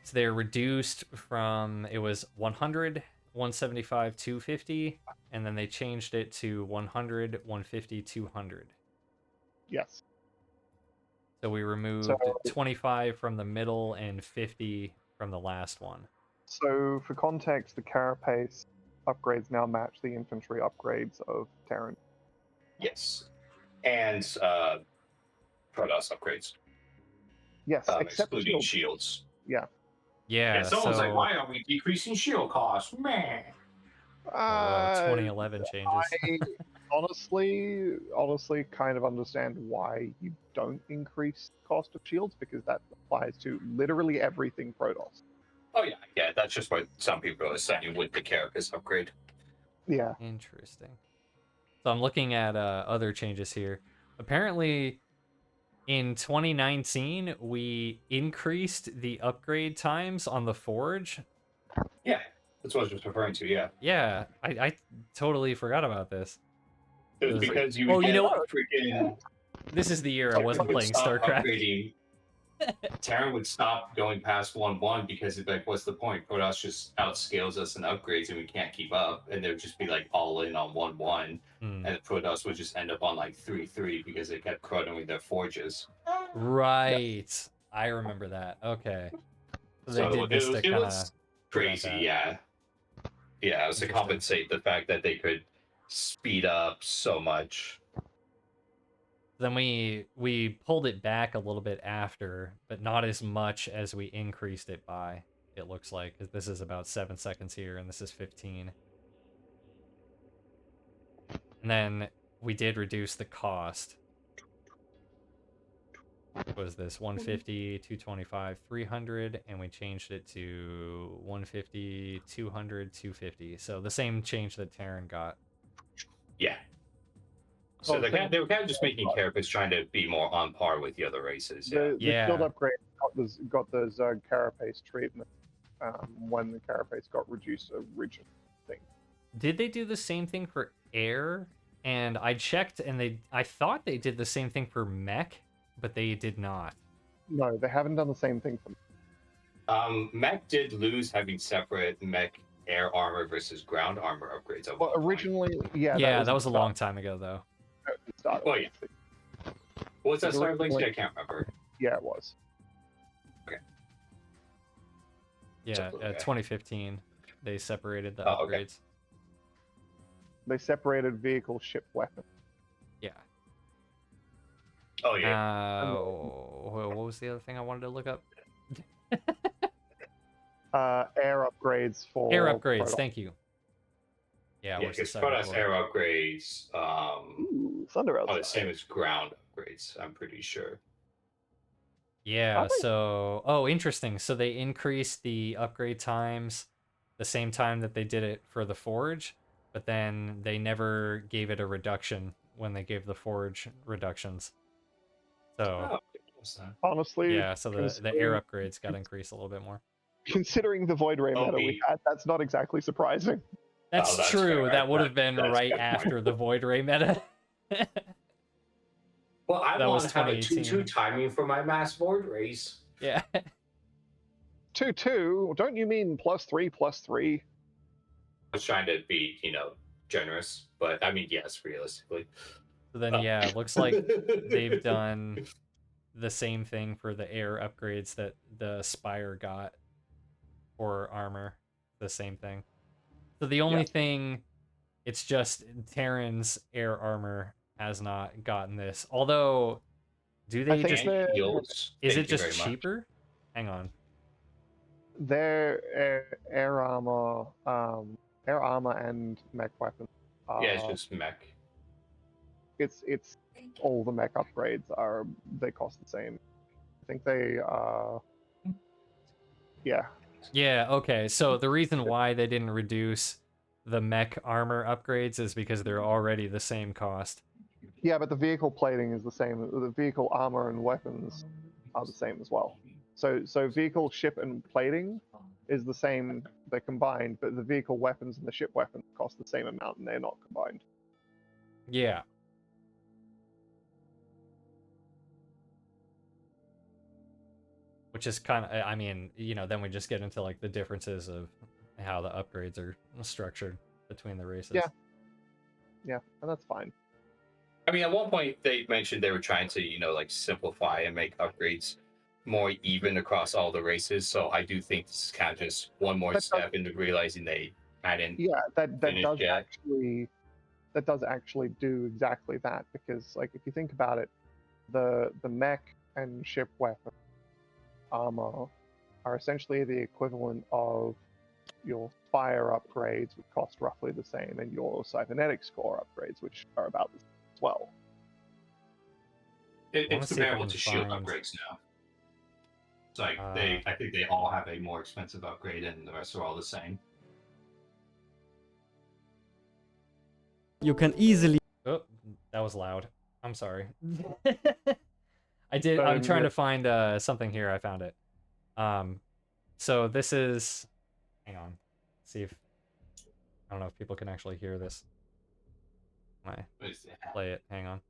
So they're reduced from, it was 100, 175, 250, and then they changed it to 100, 150, 200. Yes. So we removed 25 from the middle and 50 from the last one. So for context, the Carapace upgrades now match the infantry upgrades of Terran. Yes. And Protoss upgrades. Yes, except excluding shields. Yeah. Yeah, someone's like, why are we decreasing shield costs? Meh. 2011 changes. I honestly kind of understand why you don't increase cost of shields, because that applies to literally everything Protoss. Oh yeah, that's just what some people are saying with the Carapace upgrade. Yeah. Interesting. So I'm looking at other changes here. Apparently, in 2019, we increased the upgrade times on the Forge. Yeah, that's what I was just referring to, yeah. Yeah, I totally forgot about this. It was because you you know what? freaking... This is the year I wasn't playing StarCraft. Terran would stop going past 1-1 because it's like, what's the point? Protoss just outscales us in upgrades and we can't keep up. And they would just be like all in on 1-1. And the Protoss would just end up on like 3-3 because they kept chronoing their forges. Right. Yep. I remember that. Okay. So they did this to kind of crazy, yeah. Yeah, it was to compensate the fact that they could speed up so much. Then we pulled it back a little bit after, but not as much as we increased it by. It looks like 'cause this is about 7 seconds here, and this is 15. And then we did reduce the cost. Was this 150, 225, 300, and we changed it to 150, 200, 250. So the same change that Terran got. Yeah. So they were kind of just making characters trying to be more on par with the other races. Yeah. The shield upgrade got the Zerg carapace treatment when the carapace got reduced originally. Did they do the same thing for air? And I checked, and I thought they did the same thing for mech, but they did not. No, they haven't done the same thing for mech did lose having separate mech air armor versus ground armor upgrades. Well, originally, yeah. Yeah, that was a long time ago, though. Oh, yeah. Was that Star Blink? I can't remember. Yeah, it was. Okay. Yeah, 2015, they separated the Oh, upgrades. okay. They separated vehicle, ship, weapon. Yeah. Oh, yeah. What was the other thing I wanted to look up? Air upgrades for... Air upgrades, Protoss. thank you. Yeah, because Protoss air upgrades Thunder are the same as ground upgrades, I'm pretty sure. Yeah, so... interesting. So they increased the upgrade times the same time that they did it for the Forge, but then they never gave it a reduction when they gave the Forge reductions. So... honestly... Yeah, so the air upgrades got increased a little bit more. Considering the Void Ray meta we had, that's not exactly surprising. That's true. Fair. That would have been right after the Void Ray meta. Well, I want to have a 2-2 timing for my mass Void Rays. Yeah. 2-2? Don't you mean +3/+3? I was trying to be, generous, but I mean, yes, realistically. So then, yeah, it looks like they've done the same thing for the air upgrades that the Spire got for armor. The same thing. So the only thing, it's just Terran's air armor has not gotten this. Although, do they just... Is it just cheaper? Hang on. Their air armor and mech weapons. Yeah, it's just mech. It's all the mech upgrades they cost the same. I think they yeah. Yeah, okay. So the reason why they didn't reduce the mech armor upgrades is because they're already the same cost. Yeah, but the vehicle plating is the same. The vehicle armor and weapons are the same as well. So vehicle, ship, and plating is the same. They're combined, but the vehicle weapons and the ship weapons cost the same amount, and they're not combined. Yeah. Which is kind of, I mean, then we just get into like the differences of how the upgrades are structured between the races. Yeah, and that's fine. I mean, at one point they mentioned they were trying to, like simplify and make upgrades more even across all the races. So I do think this is kind of just one more step into realizing they hadn't. Yeah, that does actually do exactly that, because like if you think about it, the mech and ship weapon armor are essentially the equivalent of your fire upgrades, which cost roughly the same, and your cybernetics core upgrades, which are about the same as well. It's comparable to shield upgrades now. It's like I think they all have a more expensive upgrade, and the rest are all the same. You can easily... Oh, that was loud. I'm sorry. I'm trying to find something here. I found it. So this is... Hang on. See if... I don't know if people can actually hear this. I play it. Hang on.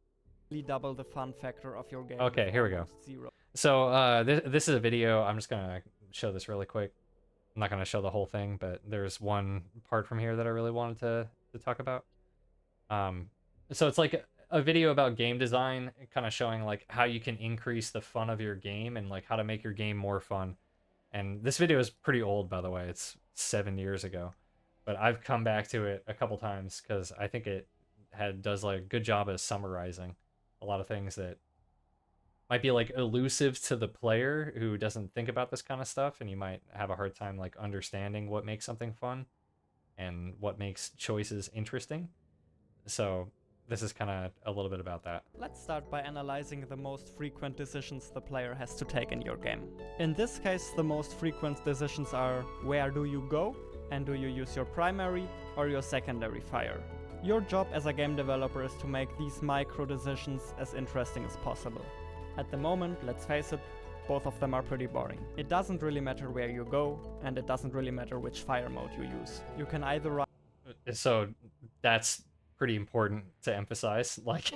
double the fun factor of your game. Okay, here we go. So this is a video. I'm just gonna show this really quick. I'm not gonna show the whole thing, but there's one part from here that I really wanted to talk about. So it's like a video about game design, kind of showing like how you can increase the fun of your game and like how to make your game more fun. And this video is pretty old, by the way. It's 7 years ago, but I've come back to it a couple times because I think it does like a good job of summarizing a lot of things that might be like elusive to the player who doesn't think about this kind of stuff, and you might have a hard time like understanding what makes something fun and what makes choices interesting. So this is kind of a little bit about that. Let's start by analyzing the most frequent decisions the player has to take in your game. In this case, the most frequent decisions are where do you go, and do you use your primary or your secondary fire. Your job as a game developer is to make these micro decisions as interesting as possible. At the moment, let's face it, both of them are pretty boring. It doesn't really matter where you go, and it doesn't really matter which fire mode you use. You can either run... So that's pretty important to emphasize. Like,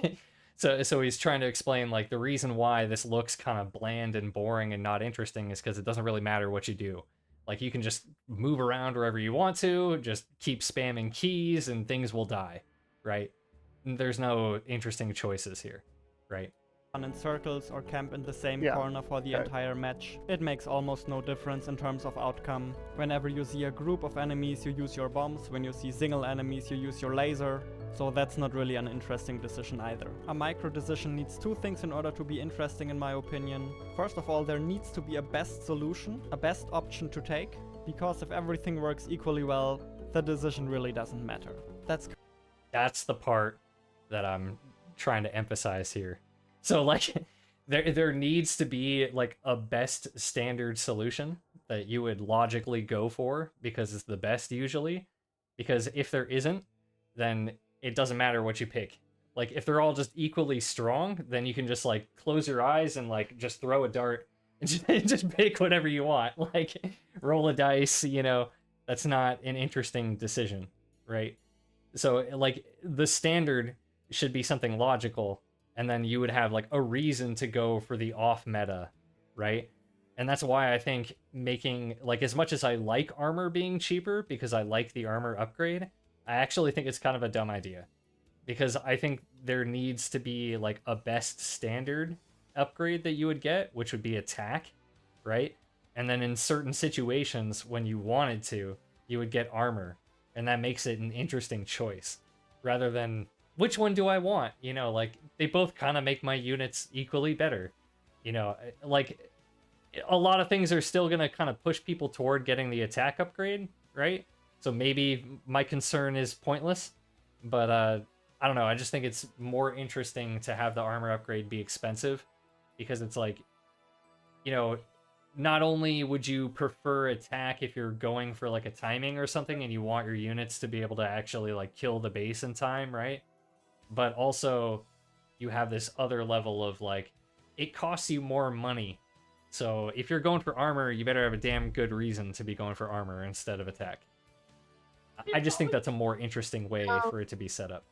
so he's trying to explain like the reason why this looks kind of bland and boring and not interesting is because it doesn't really matter what you do. Like, you can just move around wherever you want to, just keep spamming keys and things will die, right? There's no interesting choices here, right? in circles or camp in the same Yeah. corner for the entire match. It makes almost no difference in terms of outcome. Whenever you see a group of enemies, you use your bombs. When you see single enemies, you use your laser. So that's not really an interesting decision either. A micro decision needs two things in order to be interesting in my opinion. First of all, there needs to be a best solution, a best option to take, because if everything works equally well, the decision really doesn't matter. That's the part that I'm trying to emphasize here. So like there needs to be like a best standard solution that you would logically go for because it's the best usually. Because if there isn't, then it doesn't matter what you pick. Like if they're all just equally strong, then you can just like close your eyes and like just throw a dart and just pick whatever you want. Like roll a dice, you know, that's not an interesting decision, right? So like the standard should be something logical, and then you would have like a reason to go for the off meta, right? And that's why I think making, like, as much as I like armor being cheaper because I like the armor upgrade, I actually think it's kind of a dumb idea. Because I think there needs to be like a best standard upgrade that you would get, which would be attack, right? And then in certain situations when you wanted to, you would get armor. And that makes it an interesting choice. Rather than, which one do I want? You know, like, they both kind of make my units equally better. You know, like, a lot of things are still going to kind of push people toward getting the attack upgrade, right? So maybe my concern is pointless. But, I don't know, I just think it's more interesting to have the armor upgrade be expensive. Because it's like, you know, not only would you prefer attack if you're going for like a timing or something and you want your units to be able to actually like kill the base in time, right? But also you have this other level of like, it costs you more money. So if you're going for armor, you better have a damn good reason to be going for armor instead of attack. I just think that's a more interesting way for it to be set up.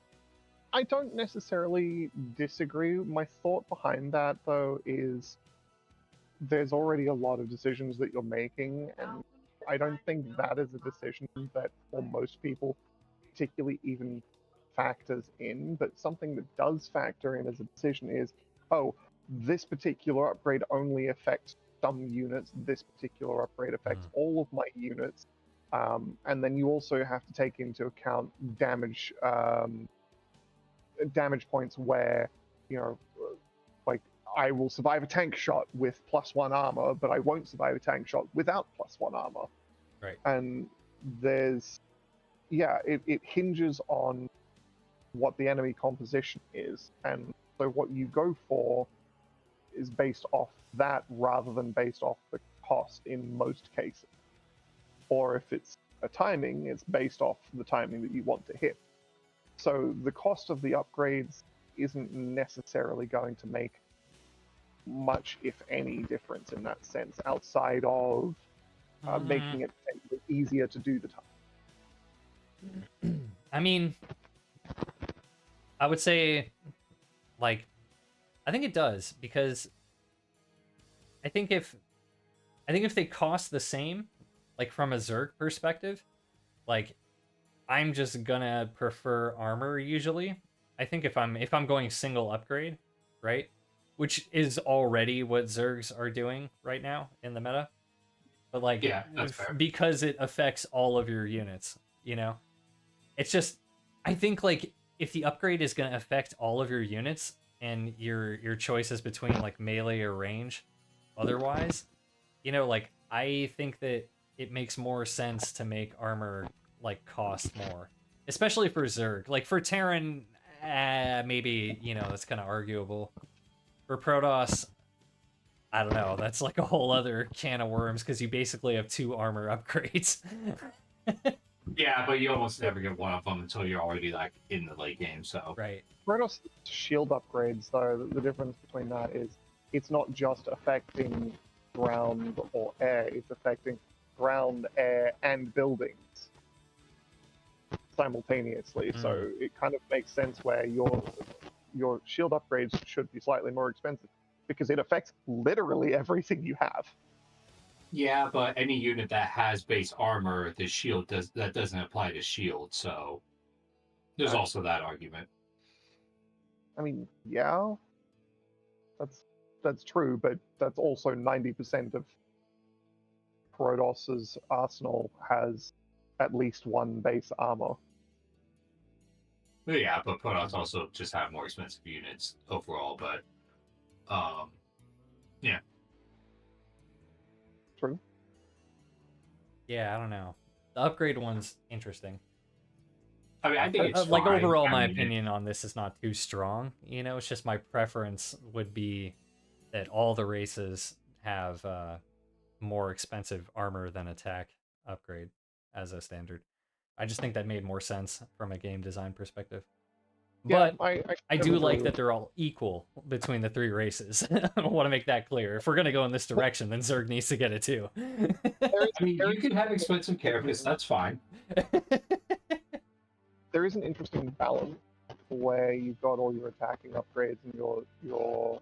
I don't necessarily disagree. My thought behind that, though, is there's already a lot of decisions that you're making, and I don't think that is a decision that for most people particularly even factors in, but something that does factor in as a decision is, oh, this particular upgrade only affects some units, this particular upgrade affects all of my units, and then you also have to take into account damage points where, you know, like, I will survive a tank shot with +1 armor, but I won't survive a tank shot without +1 armor. Right. And there's, yeah, it hinges on what the enemy composition is. And so what you go for is based off that rather than based off the cost in most cases. Or if it's a timing, it's based off the timing that you want to hit. So the cost of the upgrades isn't necessarily going to make much, if any, difference in that sense, outside of making it easier to do the time. I mean, I would say, like, I think it does, because I think if they cost the same, like from a Zerg perspective, like, I'm just gonna prefer armor usually. I think if I'm going single upgrade, right? Which is already what Zergs are doing right now in the meta. But like, yeah, that's fair. Because it affects all of your units, you know? It's just, I think like if the upgrade is gonna affect all of your units, and your choices between like melee or range. Otherwise, like I think that it makes more sense to make armor like cost more, especially for Zerg. Like for Terran, maybe that's kind of arguable. For Protoss, I don't know. That's like a whole other can of worms because you basically have 2 armor upgrades. Yeah, but you almost never get one of them until you're already like in the late game. So Right. Protoss shield upgrades, though, the difference between that is it's not just affecting ground or air, it's affecting ground, air, and buildings simultaneously. So it kind of makes sense where your shield upgrades should be slightly more expensive because it affects literally everything you have. yeah, but any unit that has base armor, the shield doesn't apply to shield. So there's also that argument. I mean, yeah, that's true, but that's also 90% of Protoss's arsenal has at least 1 base armor. Yeah, but Protoss also just have more expensive units overall. But yeah. True. Yeah, I don't know. The upgrade one's interesting. I mean, I think it's like fine. overall, I my mean, opinion on this is not too strong. It's just my preference would be that all the races have more expensive armor than attack upgrade as a standard. I just think that made more sense from a game design perspective. Yeah, But I do like that they're all equal between the 3 races. I want to make that clear. If we're going to go in this direction, then Zerg needs to get it too. I mean, you can have expensive characters. That's fine. There is an interesting balance where you've got all your attacking upgrades and your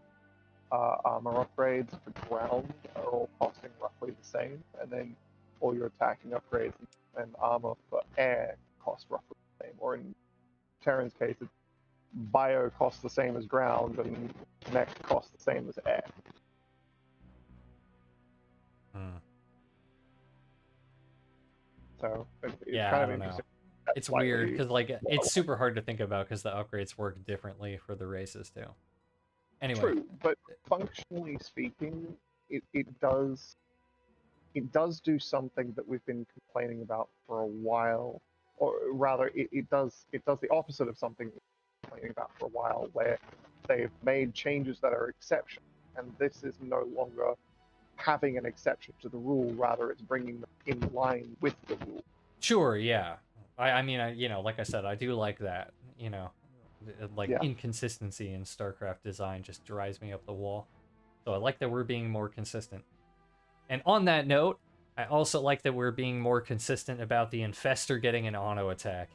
armor upgrades for ground are all costing roughly the same, and then all your attacking upgrades and armor for air cost roughly the same. Or in Terran's case, it's bio costs the same as ground, and mech costs the same as air. So it's Yeah, kind I of don't know. interesting. It's weird because like it's super hard to think about because the upgrades work differently for the races too. Anyway, True, but functionally speaking, it does do something that we've been complaining about for a while, or rather, it does the opposite of something we've been complaining about for a while, where they've made changes that are exceptions, and this is no longer having an exception to the rule. Rather, it's bringing them in line with the rule. Sure, yeah. I mean, like I said, I do like that. Like Yeah. inconsistency in StarCraft design just drives me up the wall. So I like that we're being more consistent. And on that note, I also like that we're being more consistent about the Infestor getting an auto attack.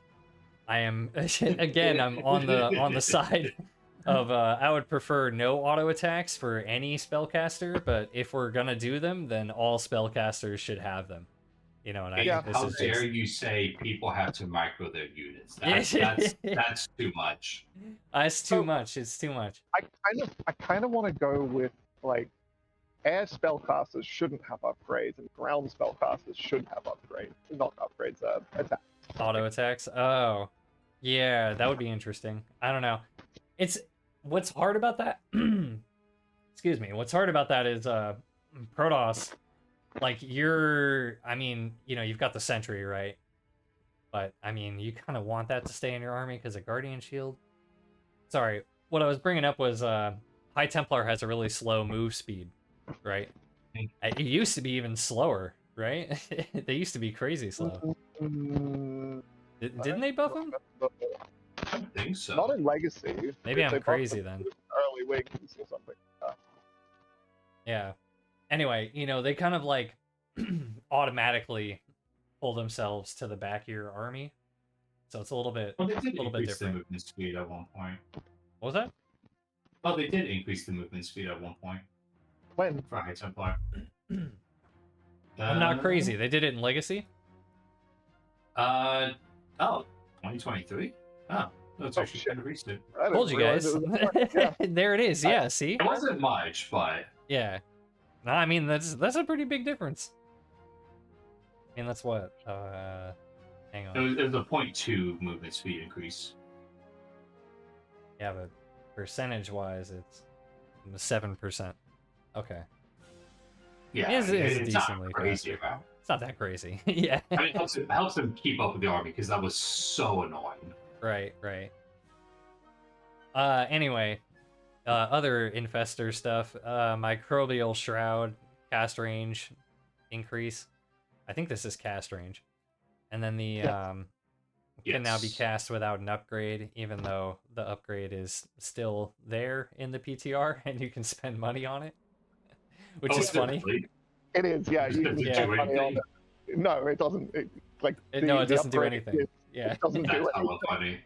I am again, I'm on the side of I would prefer no auto attacks for any spellcaster, but if we're gonna do them, then all spellcasters should have them. And I think this How is dare just... you say people have to micro their units? That's too much. It's too much. It's too much. I kind of want to go with like air spellcasters shouldn't have upgrades and ground spellcasters should have upgrades. Not upgrades, attacks. Auto attacks. Oh, yeah, that would be interesting. I don't know. What's hard about that. Excuse me. What's hard about that is Protoss. Like I mean, you've got the Sentry, right? But I mean, you kind of want that to stay in your army because of Guardian Shield. Sorry, what I was bringing up was High Templar has a really slow move speed, right? It used to be even slower, right? They used to be crazy slow. Didn't they buff them? I don't think so. Not in Legacy. Maybe I'm crazy then. Early wings or something. Yeah. Anyway, they kind of like automatically pull themselves to the back of your army, so it's a little bit, Well, they did bit increase the different. movement speed at one point. What was that? Oh, they did increase the movement speed at one point. When? For High Templar. I'm not crazy. They did it in Legacy? 2023? Oh, that's actually kind of recent. Told you guys. Yeah. There it is. Yeah, see? It wasn't much, but Yeah. No, I mean, that's a pretty big difference. I mean, that's what? Hang on. it was a 0.2 movement speed increase. Yeah, but percentage-wise, it's 7%. Okay. Yeah, It's it's not decently crazy faster. amount. It's not that crazy. Yeah. I mean, it helps them keep up with the army because that was so annoying. Right, right. Anyway, other infestor stuff. Microbial shroud cast range increase. I think this is cast range. And then the can now be Yes. cast without an upgrade, even though the upgrade is still there in the PTR and you can spend money on it. Which is funny. Really? It is, yeah. You can Does it spend do money on anything? it. No, it doesn't. No, it doesn't do upgrade anything. Yeah. It doesn't That's do anything. hella funny.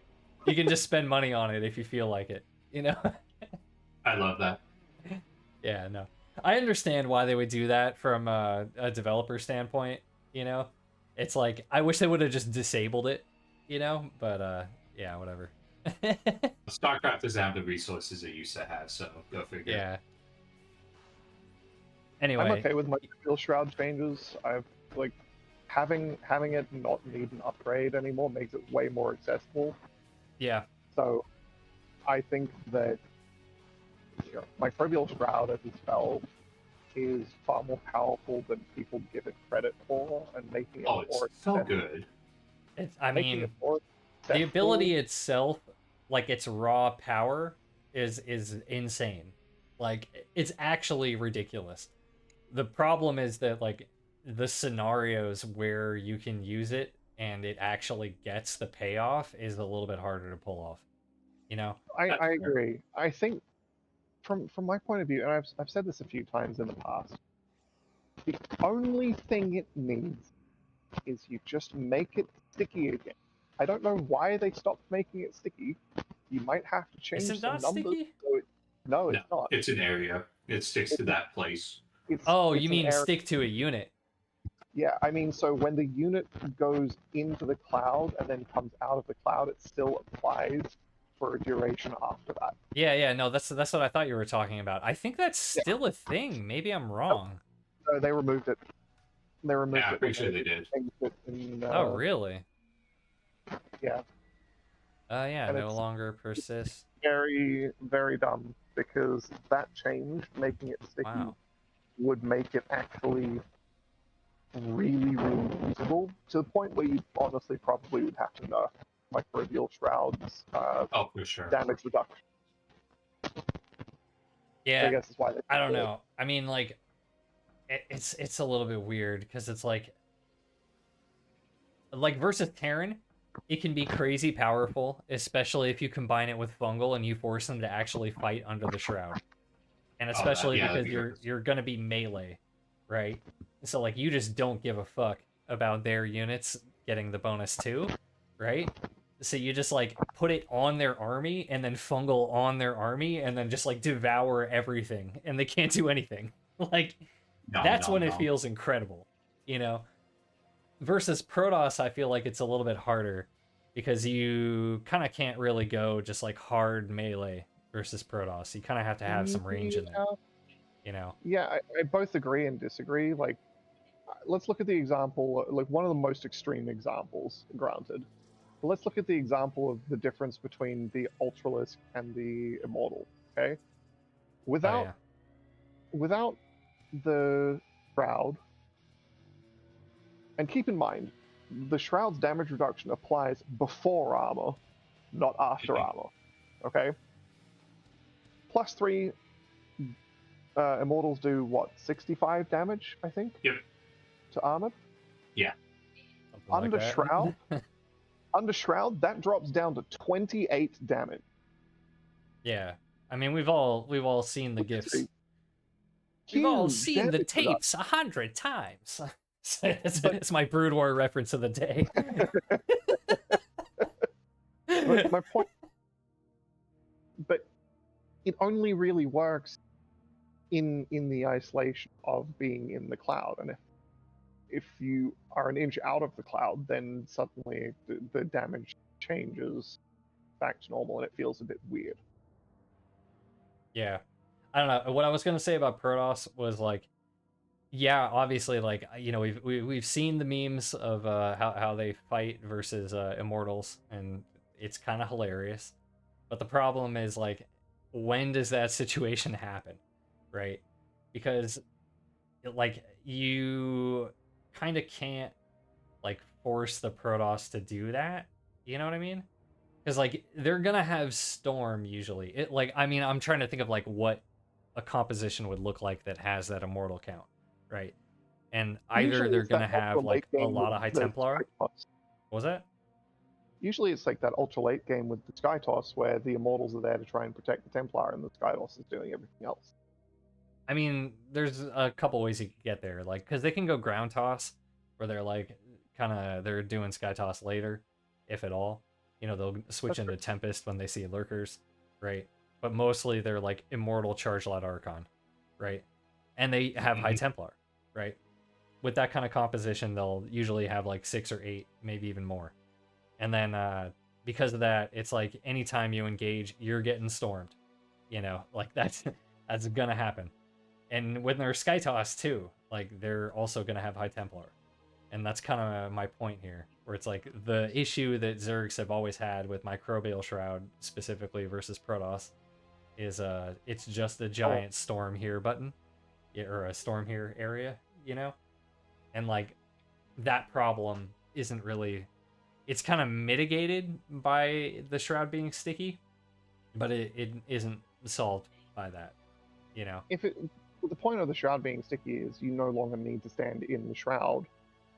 You can just spend money on it if you feel like it, you know? I love that. Yeah, no. I understand why they would do that from a developer standpoint, you know? It's like, I wish they would have just disabled it, you know? But, yeah, whatever. Starcraft doesn't have the resources it used to have, so go figure. Yeah. Anyway. I'm okay with my Steel Shroud changes. I've having it not need an upgrade anymore makes it way more accessible. Yeah. So I think that Microbial Shroud as a spell is far more powerful than people give it credit for, and making it more It's so good. I making mean, it more the accessible. ability itself, like its raw power, is insane. Like, it's actually ridiculous. The problem is that, like, the scenarios where you can use it and it actually gets the payoff is a little bit harder to pull off. You know? I agree. I think from my point of view, and I've said this a few times in the past, the only thing it needs is you just make it sticky again. I don't know why they stopped making it sticky. You might have to change Is it some not numbers. sticky? No, it's not. It's an area. It sticks to that place. Oh, it's you an mean area. stick to a unit? Yeah, I mean, so when the unit goes into the cloud and then comes out of the cloud, it still applies for a duration after that. Yeah, no, that's what I thought you were talking about. I think that's still a thing. Maybe I'm wrong. So they removed it. They removed Yeah, it. I'm pretty sure they did. Oh, really? Yeah. Yeah, And no it's longer persists. very, very dumb because that change, making it sticky, Wow. would make it actually really, really usable to the point where you honestly probably would have to nerf Microbial Shroud's Oh, for sure. damage reduction. Yeah, I guess is why they. I don't know. I mean, like, it's a little bit weird because it's like versus Terran, it can be crazy powerful, especially if you combine it with Fungal and you force them to actually fight under the shroud, and especially because you're gonna be melee, right? So like you just don't give a fuck about their units getting the bonus too, right? So you just like put it on their army and then Fungal on their army and then just like devour everything and they can't do anything. Like that's when it feels incredible, you know? Versus Protoss, I feel like it's a little bit harder because you kind of can't really go just like hard melee versus Protoss. You kind of have to have some range in there, you know? Yeah, I both agree and disagree. Like, let's look at the example, like one of the most extreme examples, granted. But let's look at the example of the difference between the Ultralisk and the Immortal, okay? Without the Shroud, and keep in mind, the Shroud's damage reduction applies before armor, not after armor, okay? +3 Immortals do what, 65 damage, I think? Yep. To armored? Yeah. Something like Shroud, under Shroud, that drops down to 28 damage. Yeah. I mean, we've all seen the gifs. We've all Huge seen the damage tapes 100 times. It's my Brood War reference of the day. But my point, but it only really works in the isolation of being in the cloud, and if you are an inch out of the cloud, then suddenly the damage changes back to normal, and it feels a bit weird. Yeah. I don't know. What I was gonna say about Protoss was like, yeah, obviously, like, you know, we've seen the memes of how they fight versus Immortals, and it's kind of hilarious. But the problem is like, when does that situation happen, right? Because like you kind of can't like force the Protoss to do that. You know what I mean? Because like they're gonna have Storm usually. It like I mean I'm trying to think of like what a composition would look like that has that immortal count, right? And either Usually they're it's that gonna have ultra late like a game lot with of High the Templar. Sky Toss. What was that? Usually it's like that ultra late game with the Sky Toss where the Immortals are there to try and protect the Templar and the Sky Toss is doing everything else. I mean, there's a couple ways you could get there, like because they can go ground toss, where they're like they're doing sky toss later, if at all. You know, they'll switch into Tempest when they see lurkers, right? But mostly they're like immortal charge lot Archon, right? And they have High Templar, right? With that kind of composition, they'll usually have like 6 or 8, maybe even more. And then because of that, it's like anytime you engage, you're getting stormed. You know, like that's gonna happen. And when they're Sky Toss too, like they're also gonna have High Templar. And that's kind of my point here, where it's like the issue that Zergs have always had with Microbial Shroud specifically versus Protoss is it's just a giant storm here button, or a storm here area, you know? And like that problem isn't really, it's kind of mitigated by the Shroud being sticky, but it isn't solved by that, you know? The point of the Shroud being sticky is you no longer need to stand in the Shroud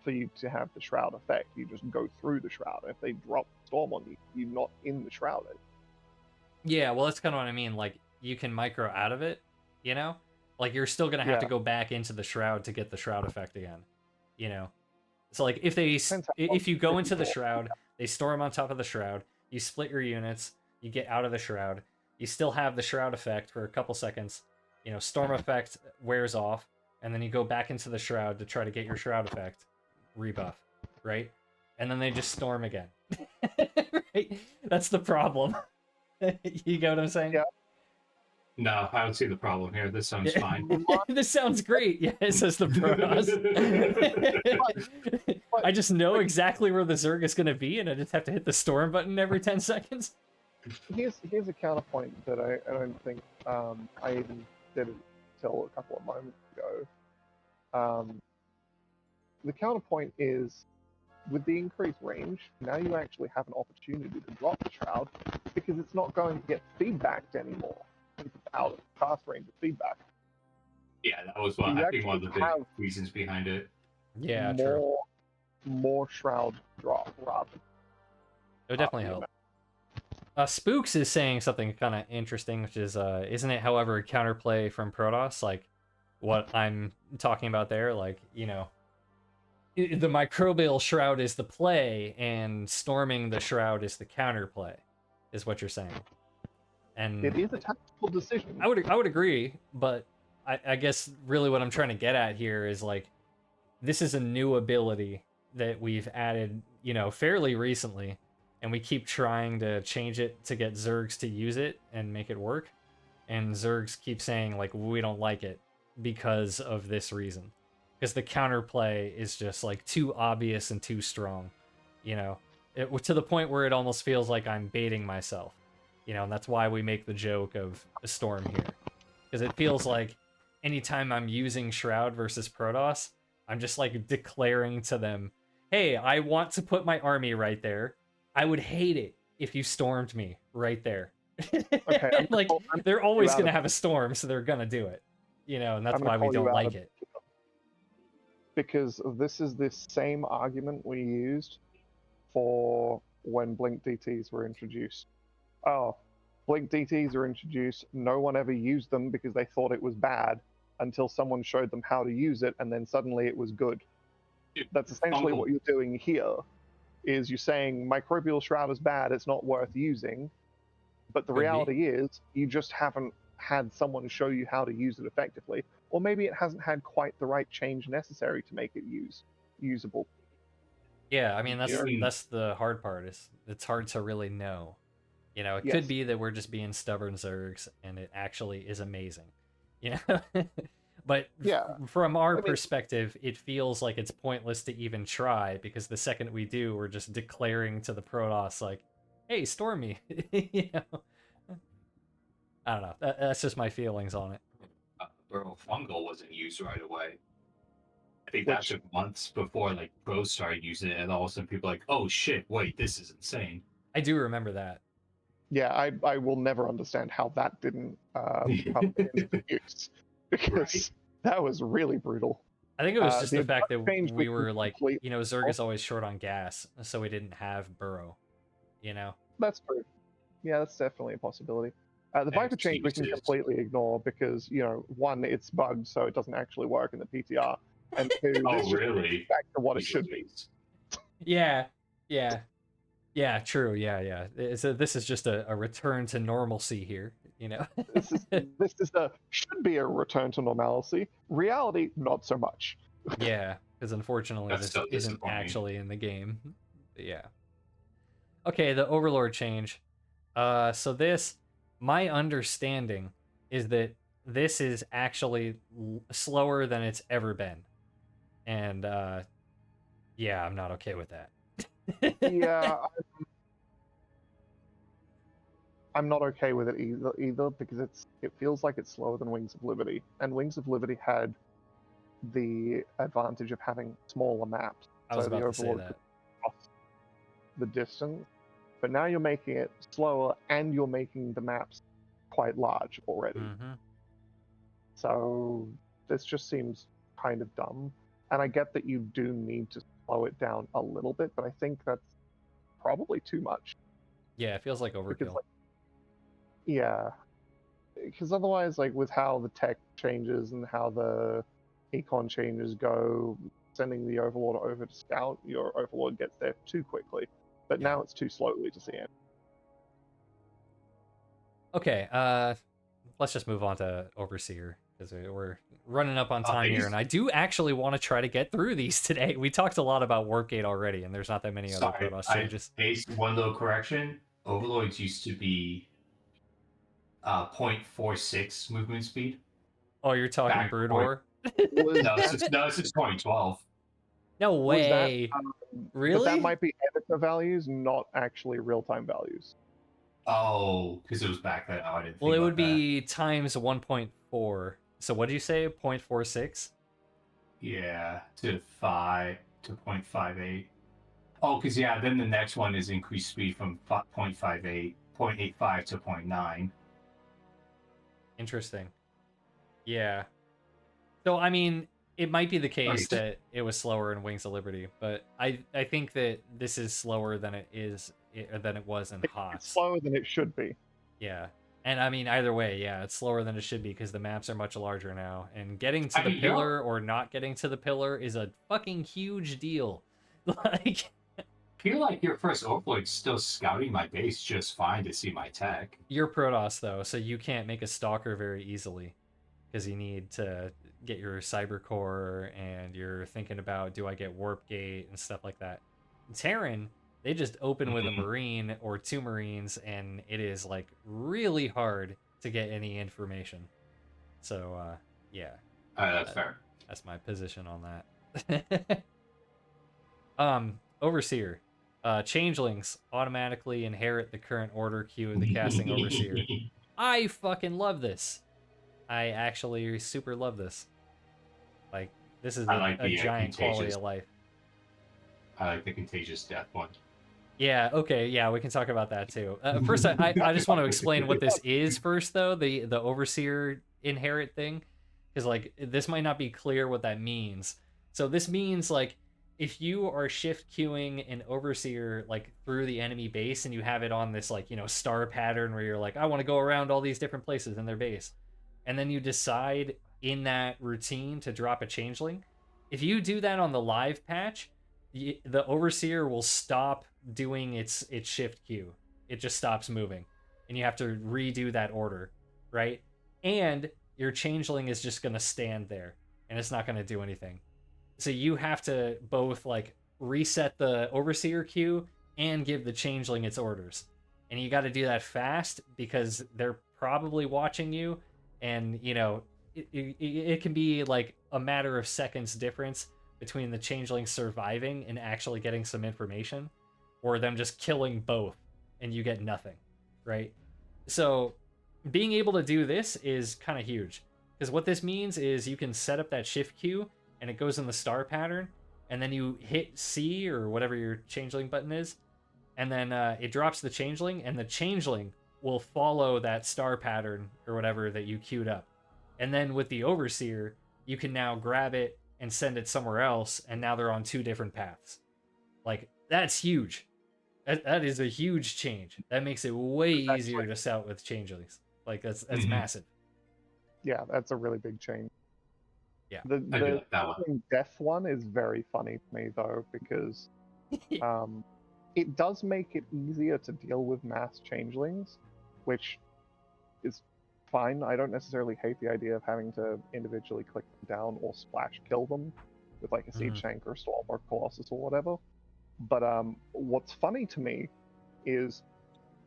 for you to have the Shroud effect. You just go through the Shroud. If they drop Storm on you, you're not in the Shroud. Yeah, well, that's kind of what I mean. Like, you can micro out of it, you know? Like, you're still going to have to go back into the Shroud to get the Shroud effect again, you know? So, like, if you go into the Shroud, they storm on top of the Shroud, you split your units, you get out of the Shroud, you still have the Shroud effect for a couple seconds, you know, Storm effect wears off, and then you go back into the Shroud to try to get your Shroud effect rebuff, right? And then they just storm again. Right? That's the problem. You get what I'm saying? Yeah. No, I don't see the problem here. This sounds fine. This sounds great. Yeah, it says the Protoss. I just know exactly where the Zerg is going to be, and I just have to hit the storm button every 10 seconds. Here's a counterpoint that I don't think I even did it till a couple of moments ago. The counterpoint is, with the increased range, now you actually have an opportunity to drop the Shroud because it's not going to get feedbacked anymore. It's out of cast range of feedback. Yeah, that was I think one of the big reasons behind it. Yeah, true. More Shroud drop rather. It would definitely help. Spooks is saying something kind of interesting, which is, isn't it, however, counterplay from Protoss, like what I'm talking about there? Like, you know, the Microbial Shroud is the play, and storming the Shroud is the counterplay, is what you're saying. And it is a tactical decision. I would agree, but I guess really what I'm trying to get at here is like, this is a new ability that we've added, you know, fairly recently, and we keep trying to change it to get Zergs to use it and make it work. And Zergs keep saying, like, we don't like it because of this reason. Because the counterplay is just, like, too obvious and too strong, you know? To the point where it almost feels like I'm baiting myself, you know? And that's why we make the joke of a storm here. Because it feels like anytime I'm using Shroud versus Protoss, I'm just, like, declaring to them, hey, I want to put my army right there. I would hate it if you stormed me right there. Okay, like, they're always going to have a storm, so they're going to do it. You know, and that's why we don't like it. Because this is the same argument we used for when Blink DTs were introduced. Oh, Blink DTs were introduced, no one ever used them because they thought it was bad until someone showed them how to use it, and then suddenly it was good. That's essentially what you're doing here, is you're saying Microbial Shroud is bad, it's not worth using, but the reality is you just haven't had someone show you how to use it effectively, or maybe it hasn't had quite the right change necessary to make it usable. Yeah, I mean that's the hard part. It's hard to really know. You know, it could be that we're just being stubborn Zergs, and it actually is amazing. You know, but from our perspective, it feels like it's pointless to even try because the second we do, we're just declaring to the Protoss like, "Hey, storm me," you know. I don't know. That's just my feelings on it. Bro, fungal wasn't used right away. I think that Which, took months before like pros started using it, and all of a sudden people are like, "Oh shit, wait, this is insane." I do remember that. yeah, I will never understand how that didn't come into use because Right. that was really brutal. I think it was just The the fact that change we can were like, complete- you know, Zerg is always short on gas, so we didn't have Burrow, you know? That's true. Yeah, that's definitely a possibility. The Viper change we can Excuses. completely ignore because, you know, one, it's bugged, so it doesn't actually work in the PTR, and two, Oh, it's just really? back to what it Jesus should be. Christ. Yeah, yeah, yeah, true, yeah. This is just a return to normalcy here, you know? This is a should be a return to normalcy. Reality, not so much. Yeah, because unfortunately That's this so isn't disappointing. actually in the game. But yeah. Okay, the Overlord change. So this, my understanding is that this is actually slower than it's ever been, and yeah, I'm not okay with that. Yeah, I'm not okay with it either because it feels like it's slower than Wings of Liberty, and Wings of Liberty had the advantage of having smaller maps, I was so the about to say Overlord that. could cross the distance. But now you're making it slower, and you're making the maps quite large already. Mm-hmm. So this just seems kind of dumb. And I get that you do need to slow it down a little bit, but I think that's probably too much. Yeah, it feels like Because, overkill. like, yeah, because otherwise, like with how the tech changes and how the econ changes go, sending the Overlord over to scout, your Overlord gets there too quickly. But Yeah. now it's too slowly to see it. Okay, let's just move on to Overseer because we're running up on time here, Thanks. and I do actually want to try to get through these today. We talked a lot about Warpgate already, and there's not that many other Sorry, Protoss I changes. based one little correction. Overlords used to be 0.46 movement speed. Oh, you're talking Back Brood point. War? Was No, that, it's 2012. No was that, way. but Really? that might be editor values, not actually real-time values. Oh, because it was back then. Oh, I didn't Well, think it about would be times 1.4. So what did you say? 0.46? that. Yeah, to 0.58. Oh, because yeah, then the next one is increased speed from 0.58, 0.85 to 0.9. Interesting. Yeah. So I mean, it might be the case Okay. that it was slower in Wings of Liberty, but I think that this is slower than than it was in It's HOTS. slower than it should be. Yeah. And I mean, either way, yeah, it's slower than it should be because the maps are much larger now. And getting to I the mean, you're- pillar or not getting to the pillar is a fucking huge deal. Like, I feel like your first Overlord's still scouting my base just fine to see my tech. you're Protoss, though, so you can't make a Stalker very easily because you need to get your Cyber Core and you're thinking about, do I get Warp Gate and stuff like that. Terran, they just open with a Mhm. Marine or two Marines, and it is like really hard to get any information. So, yeah, That's fair. that's my position on that. Overseer. Changelings automatically inherit the current order queue of the casting Overseer. I fucking love this. I actually super love this. Like, this is I like a the giant quality contagious. of life. I like the contagious death one. Yeah, okay, yeah, we can talk about that too. First, I just want to explain what this is first, though, the Overseer inherit thing. Because, like, this might not be clear what that means. So this means, like, if you are shift queuing an Overseer, like, through the enemy base and you have it on this, like, you know, star pattern where you're like, I want to go around all these different places in their base. And then you decide in that routine to drop a Changeling. If you do that on the live patch, the Overseer will stop doing its shift queue. It just stops moving. And you have to redo that order, right? And your Changeling is just going to stand there and it's not going to do anything. So you have to both like reset the Overseer queue and give the Changeling its orders. And you got to do that fast because they're probably watching you, and you know it can be like a matter of seconds difference between the Changeling surviving and actually getting some information, or them just killing both and you get nothing, right? So being able to do this is kind of huge. Because what this means is you can set up that shift queue, and it goes in the star pattern, and then you hit C, or whatever your changeling button is, and then it drops the changeling, and the changeling will follow that star pattern, or whatever, that you queued up. And then with the Overseer, you can now grab it and send it somewhere else, and now they're on 2 different paths. Like, that's huge. That is a huge change. That makes it way easier to scout with changelings. Like, that's massive. Yeah, that's a really big change. Yeah. The like that one. death one is very funny to me though, because it does make it easier to deal with mass changelings, which is fine. I don't necessarily hate the idea of having to individually click them down or splash kill them with like a siege tank or a storm or colossus or whatever. But what's funny to me is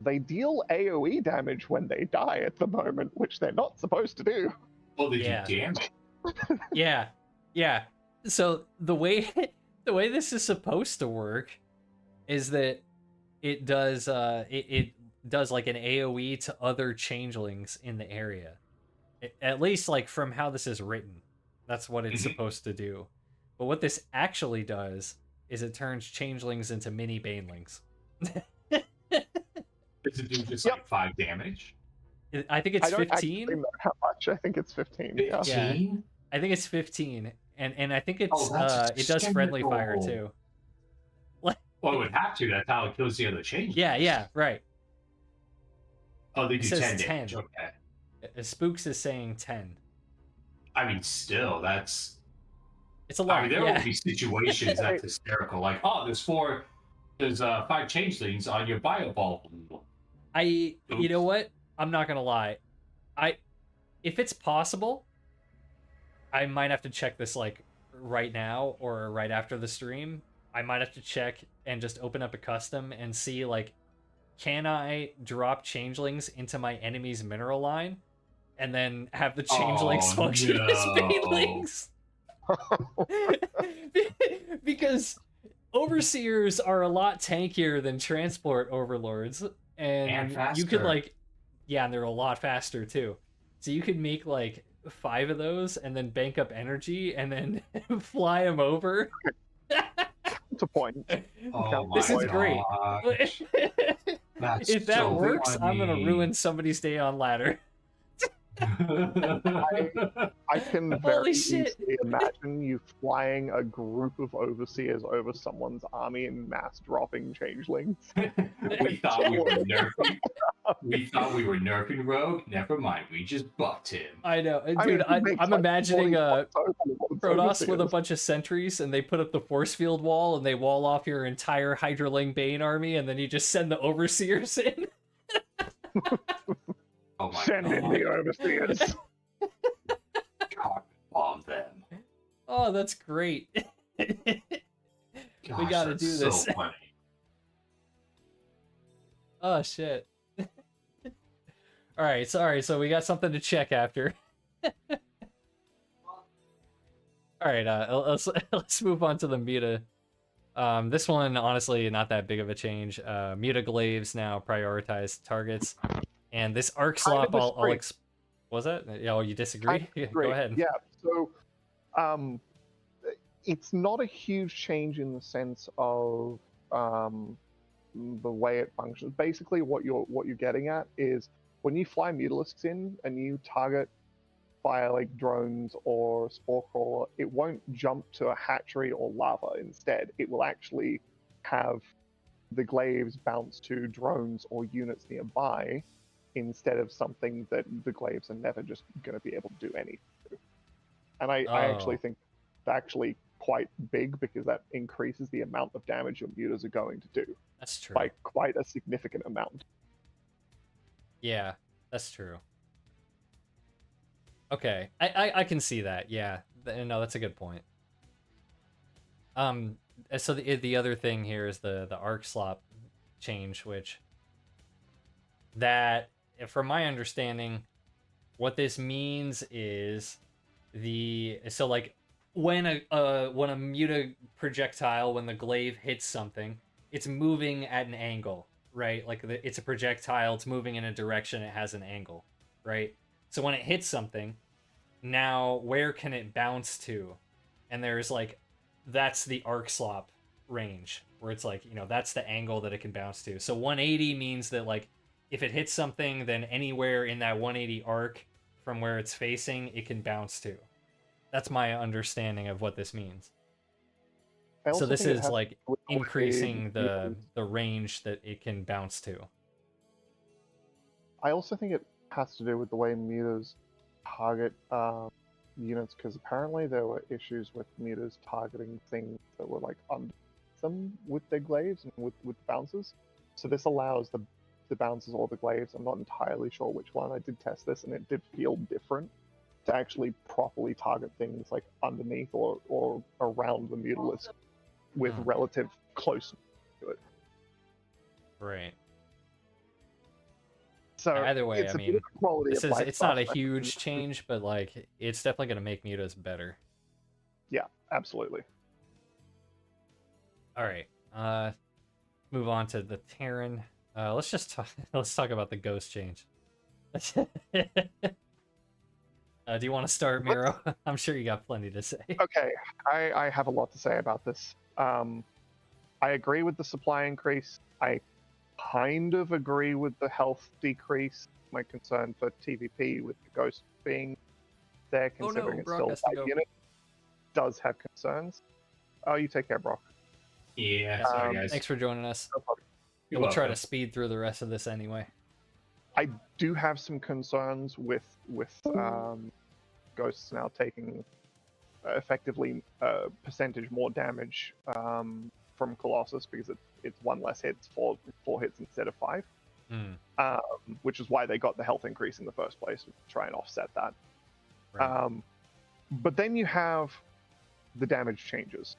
they deal AoE damage when they die at the moment, which they're not supposed to do. Well, they do damage. Yeah. So the way this is supposed to work is that it does it does like an AoE to other changelings in the area. At least like from how this is written, that's what it's supposed to do. But what this actually does is it turns changelings into mini banelings. Does it do just like 5 damage? I think it's 15. I don't know how much. I think it's 15. 15? Yeah. I think it's 15, and I think it's it does extendable. friendly fire too. Well, it would have to. That's how it kills the other change. Yeah, right. Oh, they It do says 10 10. damage. Okay. Spooks is saying 10. I mean, still, that's... It's a lot. I mean, there will be situations that's hysterical. Like, oh, there's 5 changelings on your bio ball. You know what? I'm not gonna lie. If it's possible, I might have to check this like right now or right after the stream. I might have to check and just open up a custom and see like, can I drop changelings into my enemy's mineral line and then have the changelings function as banelings? Because overseers are a lot tankier than transport overlords, and you could like, and they're a lot faster too. So you could make like 5 of those and then bank up energy and then fly them over. To point. This is great. That's if that so works, funny. I'm gonna ruin somebody's day on ladder. I can Holy very shit. easily imagine you flying a group of overseers over someone's army and mass dropping changelings. We thought we were nerfing. We thought we were nerfing Rogue. Never mind, we just bucked him. I know, dude. I'm imagining Protoss with a bunch of sentries, and they put up the force field wall, and they wall off your entire Hydraling Bane army, and then you just send the overseers in. Oh my Send in the overseers. God, bomb them. Oh, that's great. Gosh, we gotta do this. So funny. Oh shit. All right, sorry. So we got something to check after. All right, let's move on to the meta. This one, honestly, not that big of a change. Meta glaives now prioritize targets, and this arc slop. Was that? Oh, you disagree? Go ahead. Yeah. So, it's not a huge change in the sense of the way it functions. Basically, what you're getting at is when you fly Mutalisks in and you target fire like drones or spore crawler, it won't jump to a hatchery or lava. Instead, it will actually have the glaives bounce to drones or units nearby instead of something that the glaives are never just going to be able to do anything to. And I actually think it's actually quite big because that increases the amount of damage your mutas are going to do. That's true. By quite a significant amount. Yeah, that's true. Okay, I can see that. Yeah, no, that's a good point. So the other thing here is the arc slop change, which that, from my understanding, what this means is so like when a muta projectile, when the glaive hits something, it's moving at an angle, right? Like it's a projectile, it's moving in a direction, it has an angle. right? So when it hits something, now where can it bounce to? And there's like, that's the arc slop range, where it's like, that's the angle that it can bounce to. So 180 means that like, if it hits something, then anywhere in that 180 arc from where it's facing, it can bounce to. That's my understanding of what this means. I So also this think it is has like to do with the way increasing Mutas- the range that it can bounce to. I also think it has to do with the way mutas target units, because apparently there were issues with mutas targeting things that were like under them with their glaives and with bounces. So this allows the bounces or the glaives, I'm not entirely sure which one, I did test this and it did feel different, to actually properly target things like underneath or around the mutalisk with relative close to it. Right. So Either way, it's I a bit mean, of a quality of life it's not a stuff. huge change, but like it's definitely going to make mutas better. Yeah, absolutely. All right. Move on to the Terran. Let's just let's talk about the ghost change. Do you want to start, Miro? I'm sure you got plenty to say. Okay, I have a lot to say about this. I agree with the supply increase. I kind of agree with the health decrease. My concern for TVP with the ghost being there, considering it's Brock still has to a go. unit, does have concerns. Oh, you take care, Brock. Yeah, sorry guys. Thanks for joining us. No problem. You're We'll try welcome. to speed through the rest of this anyway. I do have some concerns with ghosts now taking effectively percentage more damage from Colossus, because it's one less hits, four hits instead of 5, which is why they got the health increase in the first place, to try and offset that. Right. But then you have the damage changes,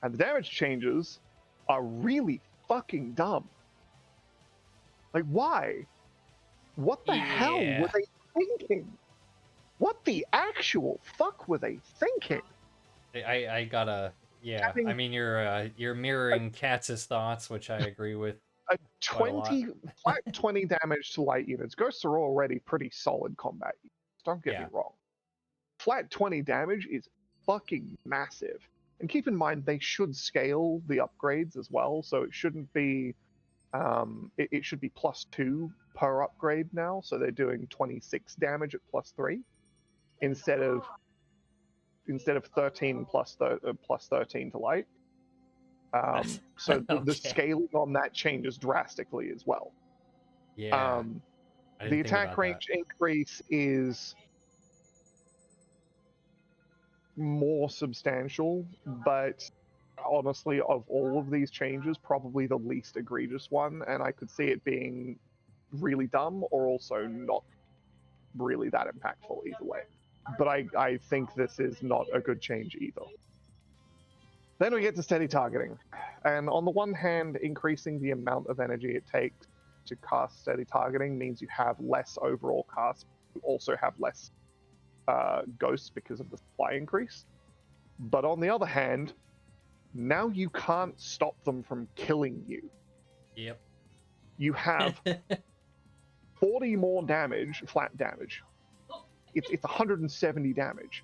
and the damage changes are really fucking dumb. Like, why? What the hell were they thinking? What the actual fuck were they thinking? I gotta, yeah. I mean, you're mirroring Katz's thoughts, which I agree with. A Quite a lot. flat 20 damage to light units. Ghosts are already pretty solid combat units. Don't get me wrong. Flat 20 damage is fucking massive. And keep in mind, they should scale the upgrades as well, so it shouldn't be it should be +2 per upgrade now, so they're doing 26 damage at +3 instead of 13 plus 13 to light. So the Okay. scaling on that changes drastically as well. Yeah. I didn't The think attack about range increase is more substantial, but honestly, of all of these changes, probably the least egregious one, and I could see it being really dumb or also not really that impactful either way. But I think this is not a good change either. Then we get to steady targeting. And on the one hand, increasing the amount of energy it takes to cast steady targeting means you have less overall cast. You also have less ghosts because of the supply increase. But on the other hand, now you can't stop them from killing you. Yep. You have 40 more damage, flat damage. It's 170 damage.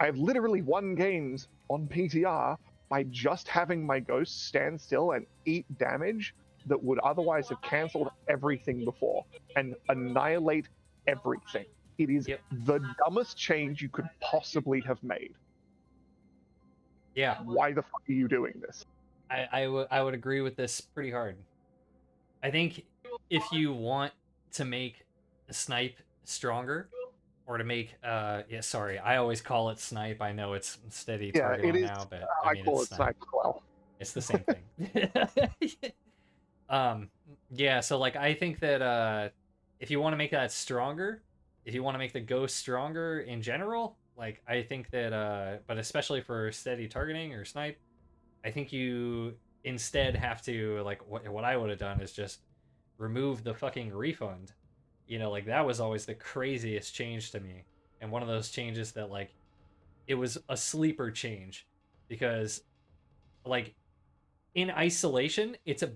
I've literally won games on PTR by just having my ghosts stand still and eat damage that would otherwise have cancelled everything before and annihilate everything. It is the dumbest change you could possibly have made. Yeah. Why the fuck are you doing this? I would agree with this pretty hard. I think if you want to make a snipe stronger, or to make I always call it snipe. I know it's steady targeting it is, now, but I mean call it's it snipe as well. It's the same thing. Yeah, so like I think that if you want to make that stronger, if you want to make the ghost stronger in general, like I think that but especially for steady targeting or snipe, I think you instead have to, like, what I would have done is just remove the fucking refund. Like that was always the craziest change to me. And one of those changes that, like, it was a sleeper change, because like in isolation, it's a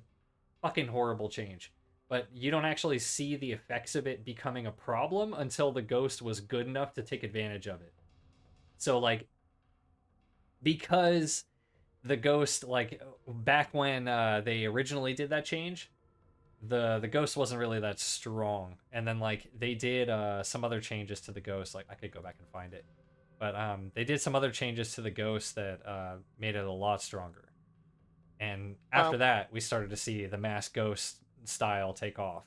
fucking horrible change. but you don't actually see the effects of it becoming a problem until the ghost was good enough to take advantage of it. So like, because the ghost, like back when they originally did that change, the ghost wasn't really that strong, and then like they did some other changes to the ghost. Like I could go back and find it, but they did some other changes to the ghost that made it a lot stronger. And after that, we started to see the mass ghost style take off.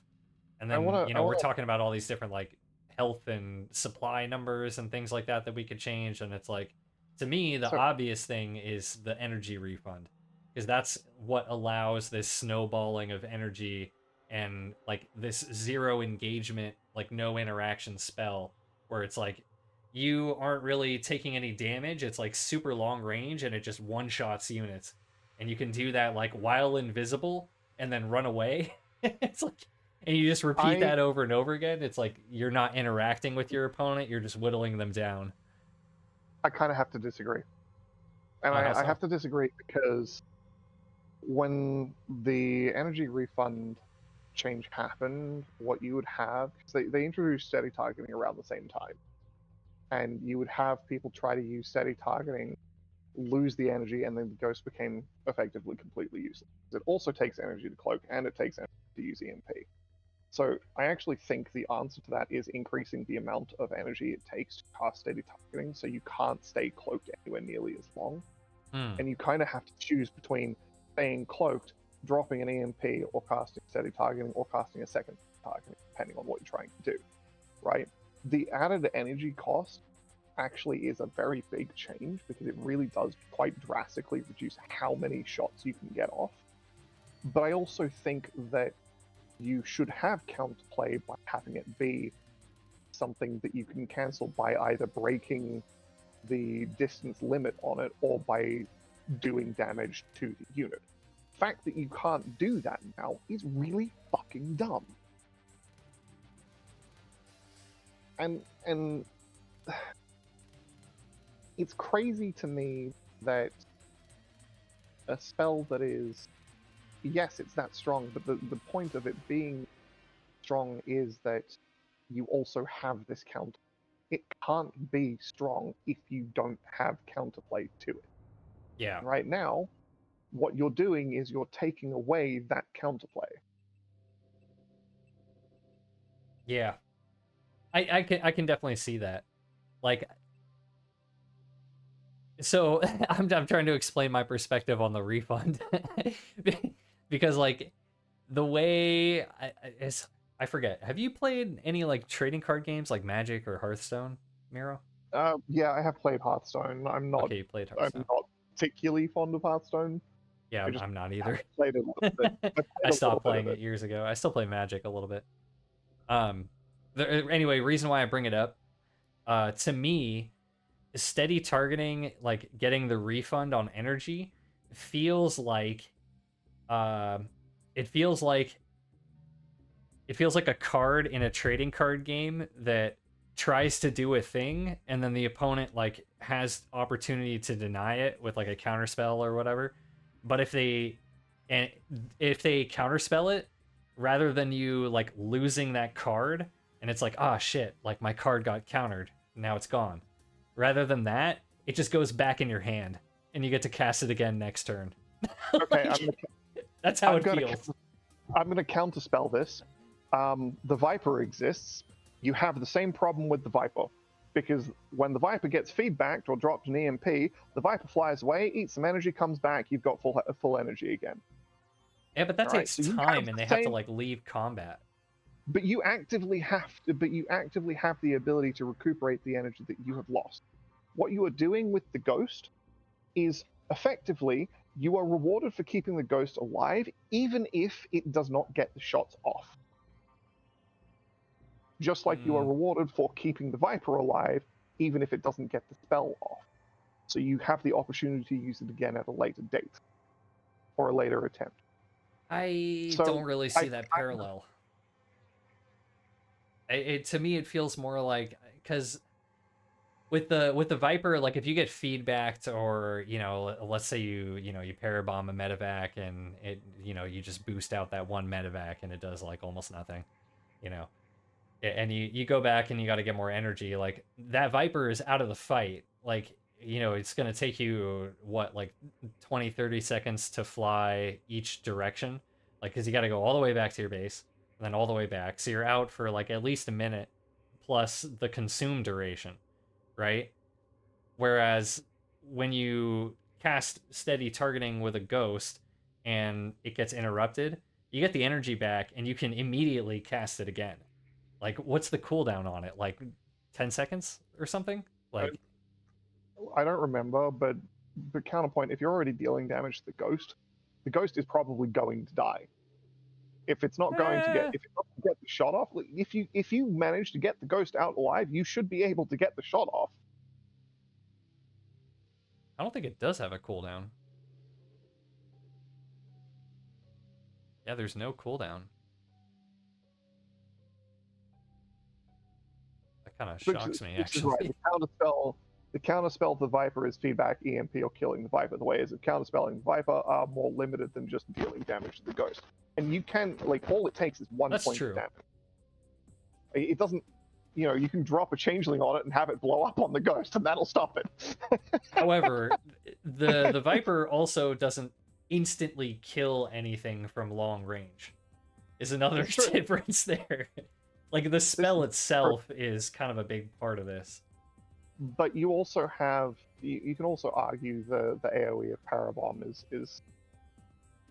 And then, we're talking about all these different like health and supply numbers and things like that we could change. And it's like, to me, the obvious thing is the energy refund, because that's what allows this snowballing of energy and like this zero engagement, like no interaction spell, where it's like you aren't really taking any damage. It's like super long range and it just one shots units. And you can do that like while invisible and then run away. It's like, and you just repeat that over and over again. It's like you're not interacting with your opponent, you're just whittling them down. I kind of have to disagree. And I have to disagree because when the energy refund change happened, what you would have, because they introduced steady targeting around the same time, and you would have people try to use steady targeting, lose the energy, and then the ghost became effectively completely useless. It also takes energy to cloak, and it takes energy to use EMP. So I actually think the answer to that is increasing the amount of energy it takes to cast steady targeting, so you can't stay cloaked anywhere nearly as long. And you kind of have to choose between staying cloaked, dropping an EMP, or casting steady targeting, or casting a second targeting, depending on what you're trying to do, right? The added energy cost actually is a very big change, because it really does quite drastically reduce how many shots you can get off. But I also think that you should have counterplay by having it be something that you can cancel by either breaking the distance limit on it or by doing damage to the unit. The fact that you can't do that now is really fucking dumb. And it's crazy to me that a spell that is, yes, it's that strong, but the point of it being strong is that you also have this counter. It can't be strong if you don't have counterplay to it. Yeah. And right now, what you're doing is you're taking away that counterplay. Yeah. I can definitely see that. Like, so I'm trying to explain my perspective on the refund. Because like the way I forget. Have you played any like trading card games like Magic or Hearthstone, Miro? Yeah, I have played Hearthstone. I'm not. Okay, you played Hearthstone. I'm not particularly fond of Hearthstone. Yeah, I'm not either. Played it a little bit. I stopped playing it years ago. I still play Magic a little bit. Anyway, reason why I bring it up, to me, steady targeting, like getting the refund on energy, feels like, it feels like a card in a trading card game that tries to do a thing, and then the opponent like has opportunity to deny it with like a counter spell or whatever. But if they counterspell it, rather than you like losing that card, and it's like, ah, shit, like my card got countered, now it's gone. Rather than that, it just goes back in your hand, and you get to cast it again next turn. Okay, that's how it feels. I'm going to counterspell this. The Viper exists. You have the same problem with the Viper, because when the Viper gets feedbacked or dropped an EMP, the Viper flies away, eats some energy, comes back, you've got full energy again. Yeah, but that takes time, and they have to like leave combat. But you actively have the ability to recuperate the energy that you have lost. What you are doing with the ghost is effectively you are rewarded for keeping the ghost alive, even if it does not get the shots off. Just like you are rewarded for keeping the Viper alive, even if it doesn't get the spell off. So you have the opportunity to use it again at a later date or a later attempt. I don't really see that parallel. To me, it feels more like, because with the Viper, like if you get feedbacked, or let's say you parabomb a medevac and it you just boost out that one medevac and it does like almost nothing, you know. And you go back and you got to get more energy. Like that Viper is out of the fight. Like it's gonna take you what, like 20-30 seconds to fly each direction, like because you got to go all the way back to your base and then all the way back, so you're out for like at least a minute plus the consume duration, right? Whereas when you cast steady targeting with a ghost and it gets interrupted, you get the energy back and you can immediately cast it again. Like, what's the cooldown on it? Like 10 seconds or something? Like, I don't remember, but counterpoint, if you're already dealing damage to the ghost is probably going to die. If it's not going to get, if it's not going to get the shot off, if you manage to get the ghost out alive, you should be able to get the shot off. I don't think it does have a cooldown. Yeah, there's no cooldown. That kind of shocks me, actually. Right. The counterspell to the Viper is feedback, EMP, or killing the Viper. The ways of counterspelling the Viper are more limited than just dealing damage to the ghost. And you can, like, all it takes is one point of damage. It doesn't, you can drop a changeling on it and have it blow up on the ghost, and that'll stop it. However, the Viper also doesn't instantly kill anything from long range. Is another difference there. Like, the spell itself is kind of a big part of this. But you also have, you can also argue the AoE of Parabomb is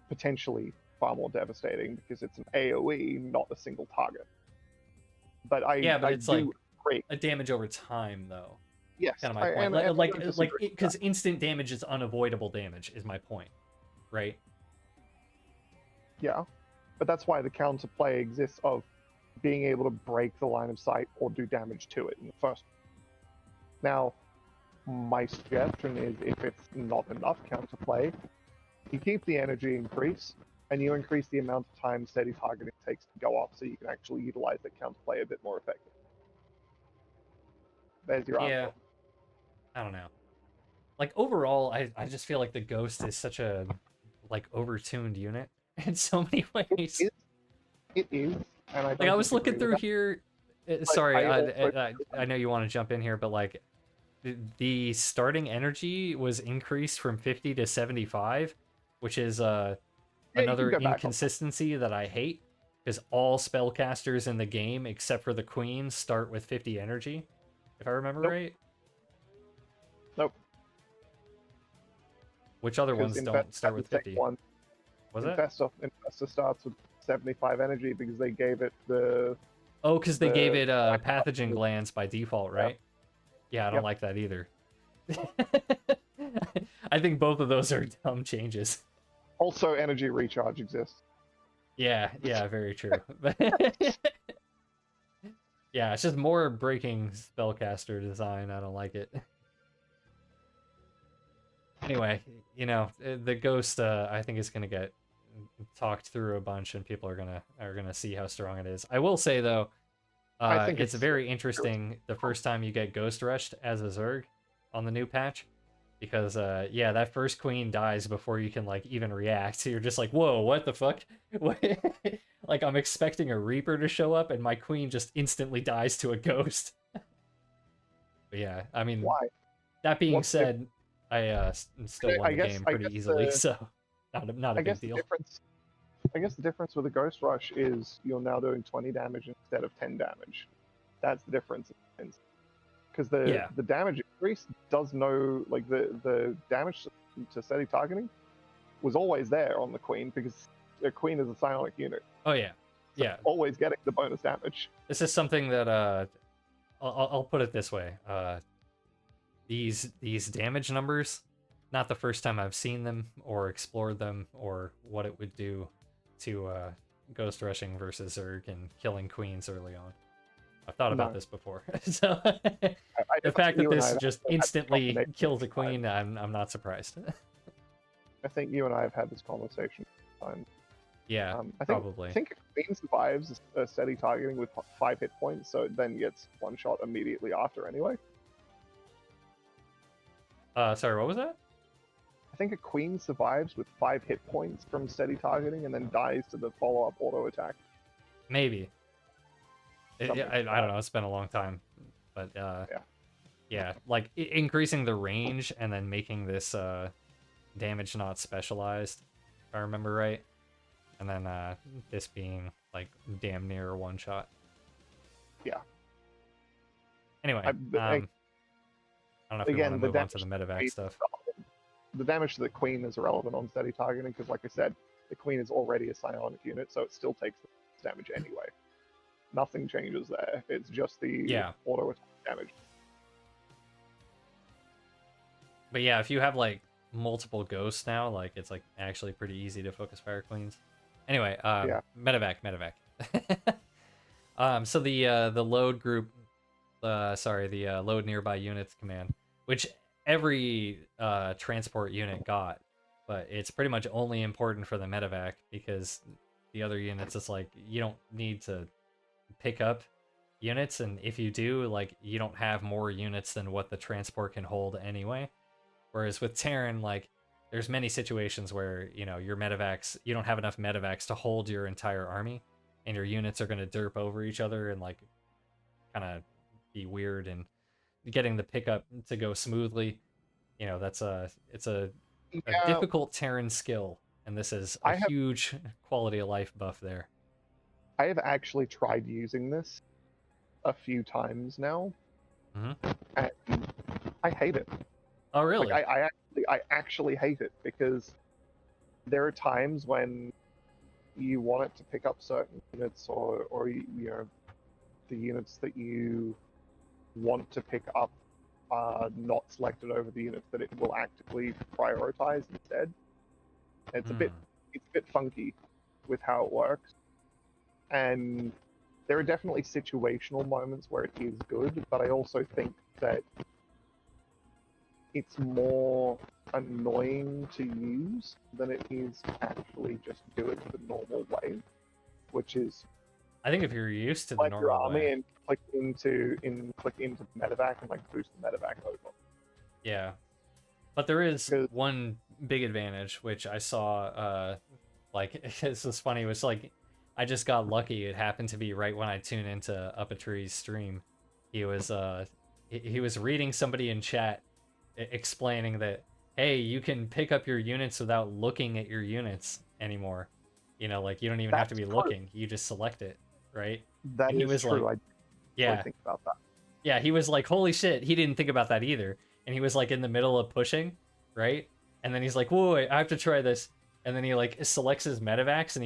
potentially far more devastating because it's an AoE, not a single target. But it's like a damage over time, though. Yes, kind of my point. Because instant damage is unavoidable damage, is my point, right? Yeah, but that's why the counterplay exists of being able to break the line of sight or do damage to it in the first. Now, my suggestion is, if it's not enough counterplay, you keep the energy increase and you increase the amount of time steady targeting takes to go up, so you can actually utilize that counterplay a bit more effectively. There's your answer. Yeah, I don't know. Like, overall, I just feel like the Ghost is such a like overtuned unit in so many ways. It is. And I was looking through here. Sorry, I know you want to jump in here, but like the starting energy was increased from 50 to 75, which is another inconsistency that I hate, because all spellcasters in the game except for the Queen start with 50 energy, if I remember right. Nope. Which other ones don't start with 50? Was it? Infestor starts with 75 energy because they gave it the... Oh, because they gave it pathogen glands by default, right? Yeah, I don't like that either. I think both of those are dumb changes. Also, energy recharge exists. Yeah, very true. Yeah, it's just more breaking spellcaster design. I don't like it. Anyway, the Ghost, I think is gonna get talked through a bunch, and people are gonna see how strong it is. I will say though, I think it's very interesting the first time you get Ghost Rushed as a Zerg on the new patch, because that first Queen dies before you can like even react. So you're just like, whoa, what the fuck? Like, I'm expecting a Reaper to show up and my Queen just instantly dies to a Ghost. But yeah, I mean, why? That being said, I still won the game pretty easily, so not a big deal. I guess the difference with the Ghost Rush is you're now doing 20 damage instead of 10 damage. That's the difference. Because the damage increase does the damage to steady targeting was always there on the Queen, because the Queen is a psionic unit. Oh yeah, so always getting the bonus damage. This is something that I'll put it this way. These damage numbers, not the first time I've seen them or explored them or what it would do to Ghost Rushing versus Zerg and killing Queens early on. I've thought about this before. So the fact that this just instantly kills a Queen, I'm not surprised. I think you and I have had this conversation time. Yeah, probably. I think a Queen survives a steady targeting with 5 hit points, so it then gets one shot immediately after anyway. Sorry, what was that? I think a queen survives with 5 hit points from steady targeting and then dies to the follow-up auto attack. Maybe. Something I like don't that. know. It's been a long time, but Yeah. yeah, like increasing the range and then making this damage not specialized, if I remember right, and then this being like damn near a one shot. Yeah. Anyway, I don't know if we want to move on to the medevac stuff. The damage to the queen is irrelevant on steady targeting because, like I said, the queen is already a psionic unit, so it still takes the damage anyway. Nothing changes there. It's just the auto attack damage. But yeah, if you have like multiple ghosts now, like it's like actually pretty easy to focus fire queens. Anyway, medevac. So the load group, the load nearby units command, which every transport unit got, but it's pretty much only important for the medevac because the other units, it's like you don't need to pick up units, and if you do, like you don't have more units than what the transport can hold anyway. Whereas with Terran, like there's many situations where your medevacs, you don't have enough medevacs to hold your entire army, and your units are going to derp over each other and like kind of be weird, and getting the pickup to go smoothly, it's a difficult Terran skill, and this is a huge quality of life buff there. I have actually tried using this a few times now, and I hate it. Oh, really? Like, I actually hate it because there are times when you want it to pick up certain units, or the units that you want to pick up are not selected over the units that it will actively prioritize instead. It's a bit funky with how it works, and there are definitely situational moments where it is good, but I also think that it's more annoying to use than it is to actually just do it the normal way, which is I think if you're used to the normal your army way, and click into medevac and like boost the medevac over. Yeah, but there is one big advantage which I saw. Like this was funny. It was like I just got lucky. It happened to be right when I tuned into Uppatree's stream. He was reading somebody in chat explaining that, hey, you can pick up your units without looking at your units anymore. Like you don't even have to be looking. You just select it, right? That is true. Like, I think about that. Yeah, he was like, holy shit, he didn't think about that either. And he was like in the middle of pushing, right? And then he's like, whoa, wait, I have to try this. And then he like selects his medevacs, and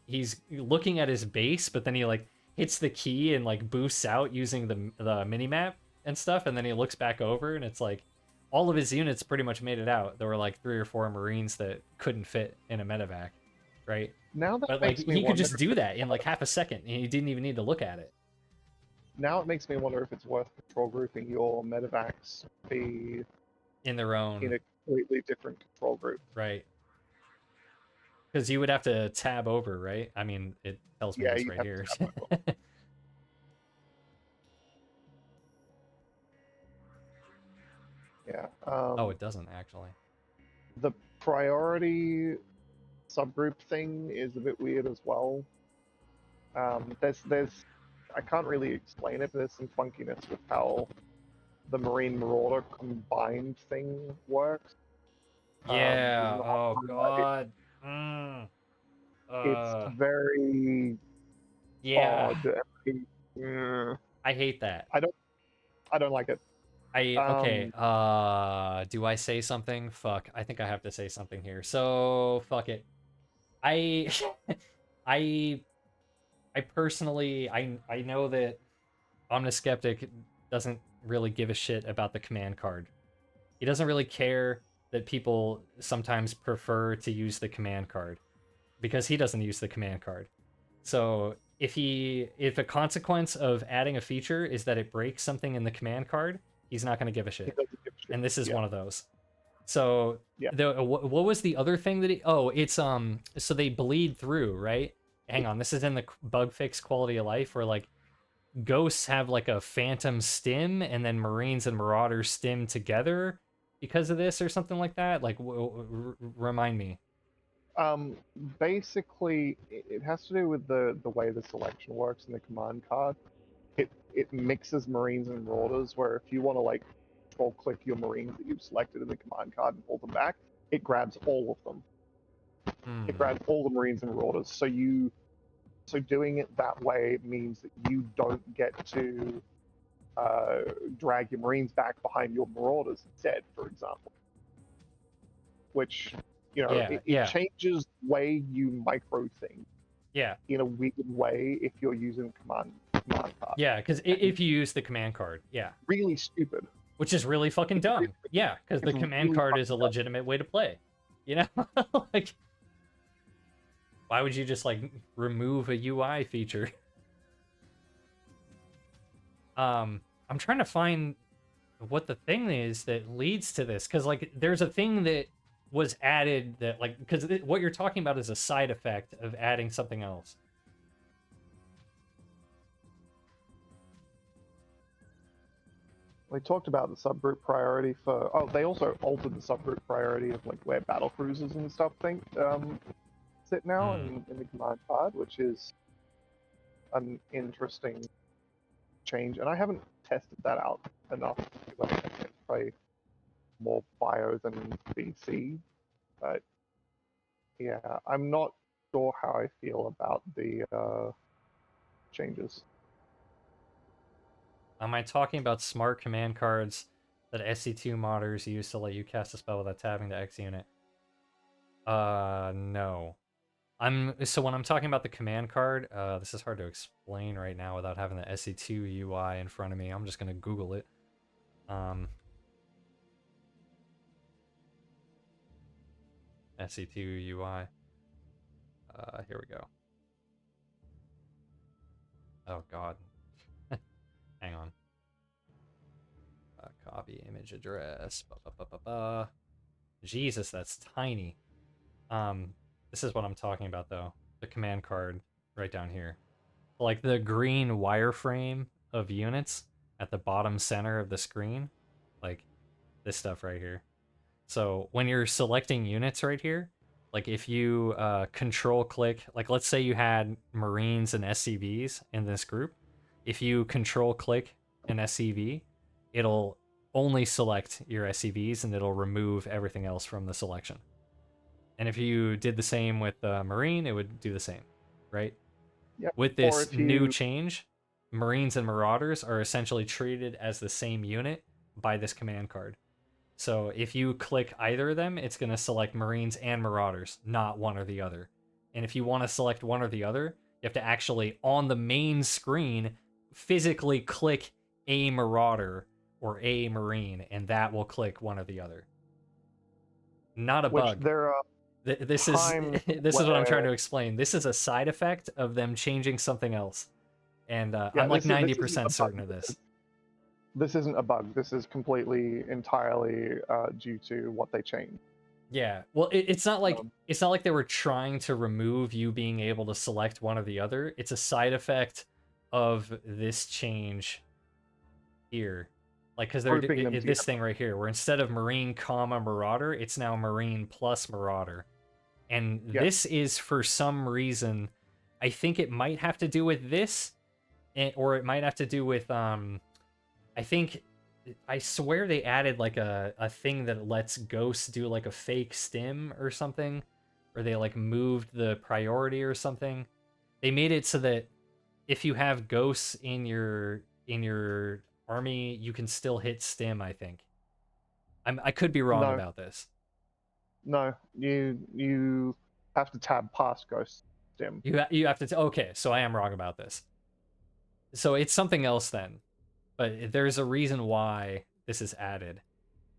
he's looking at his base, but then he like hits the key and like boosts out using the mini map and stuff. And then he looks back over, and it's like all of his units pretty much made it out. There were like 3 or 4 Marines that couldn't fit in a medevac, right? Now that but like makes me he could just do that in like half a second, and he didn't even need to look at it. Now it makes me wonder if it's worth control grouping your medevacs be in their own in a completely different control group. Right. Because you would have to tab over, right? I mean, it tells me this right here. Yeah. Oh, it doesn't actually. The priority subgroup thing is a bit weird as well. There's I can't really explain it, but there's some funkiness with how the Marine Marauder combined thing works. Yeah. Oh god. It's very odd. I hate that. I don't like it. Okay. Do I say something? Fuck. I think I have to say something here. So fuck it. I personally, I know that Omniskeptic doesn't really give a shit about the command card. He doesn't really care that people sometimes prefer to use the command card because he doesn't use the command card. So if a consequence of adding a feature is that it breaks something in the command card, he's not going to give a shit. And this is one of those. So what was the other thing that it's so they bleed through, right? Hang on, this is in the bug fix quality of life where like ghosts have like a phantom stim and then Marines and Marauders stim together, because of this or something like that? Like, remind me. Basically, it has to do with the way the selection works in the command card. It mixes Marines and Marauders, where if you want to like control click your Marines that you've selected in the command card and pull them back, it grabs all of them. It grabs all the Marines and Marauders. So doing it that way means that you don't get to drag your Marines back behind your Marauders instead, for example. Which, it changes the way you micro things. Yeah. In a weird way if you're using command card. Yeah, because if you use the command card, yeah. Really stupid. Which is really fucking dumb. Yeah, because the command card is a legitimate way to play. You know? Like, why would you just, like, remove a UI feature? I'm trying to find what the thing is that leads to this, because, like, there's a thing that was added that, like, because what you're talking about is a side effect of adding something else. We talked about the subgroup priority for. Oh, they also altered the subgroup priority of like where battle cruisers and stuff sit now in the command card, which is an interesting change. And I haven't tested that out enough because I tend to play more Bio than BC. But yeah, I'm not sure how I feel about the changes. Am I talking about smart command cards that SC2 modders use to let you cast a spell without tapping the X unit? No. So when I'm talking about the command card, this is hard to explain right now without having the SC2 UI in front of me. I'm just gonna Google it. SC2 UI. Here we go. Oh god. Hang on. Copy image address. Jesus, that's tiny. This is what I'm talking about though. The command card right down here. Like the green wireframe of units at the bottom center of the screen. Like this stuff right here. So when you're selecting units right here, like if you control click, like let's say you had Marines and SCVs in this group. If you control click an SCV, it'll only select your SCVs and it'll remove everything else from the selection. And if you did the same with Marine, it would do the same, right? Yep. With this new change, Marines and Marauders are essentially treated as the same unit by this command card. So if you click either of them, it's going to select Marines and Marauders, not one or the other. And if you want to select one or the other, you have to actually, on the main screen, physically click a Marauder or a Marine, and that will click one or the other. Not a bug. This is what I'm trying to explain. This is a side effect of them changing something else. And I'm like 90% certain of this. This isn't a bug. This is entirely due to what they changed. Yeah. Well, it's not like they were trying to remove you being able to select one or the other. It's a side effect of this change here. Like, because they're this thing right here, where instead of Marine, Marauder, it's now Marine plus Marauder. And this is, for some reason, I think it might have to do with this, or it might have to do with, I swear they added, like, a thing that lets ghosts do, like, a fake stim or something, or they, like, moved the priority or something. They made it so that if you have ghosts in your army, you can still hit stim, I think. I could be wrong about this. No, you have to tab past ghost stim. You have to. Okay, so I am wrong about this. So it's something else then, but there's a reason why this is added,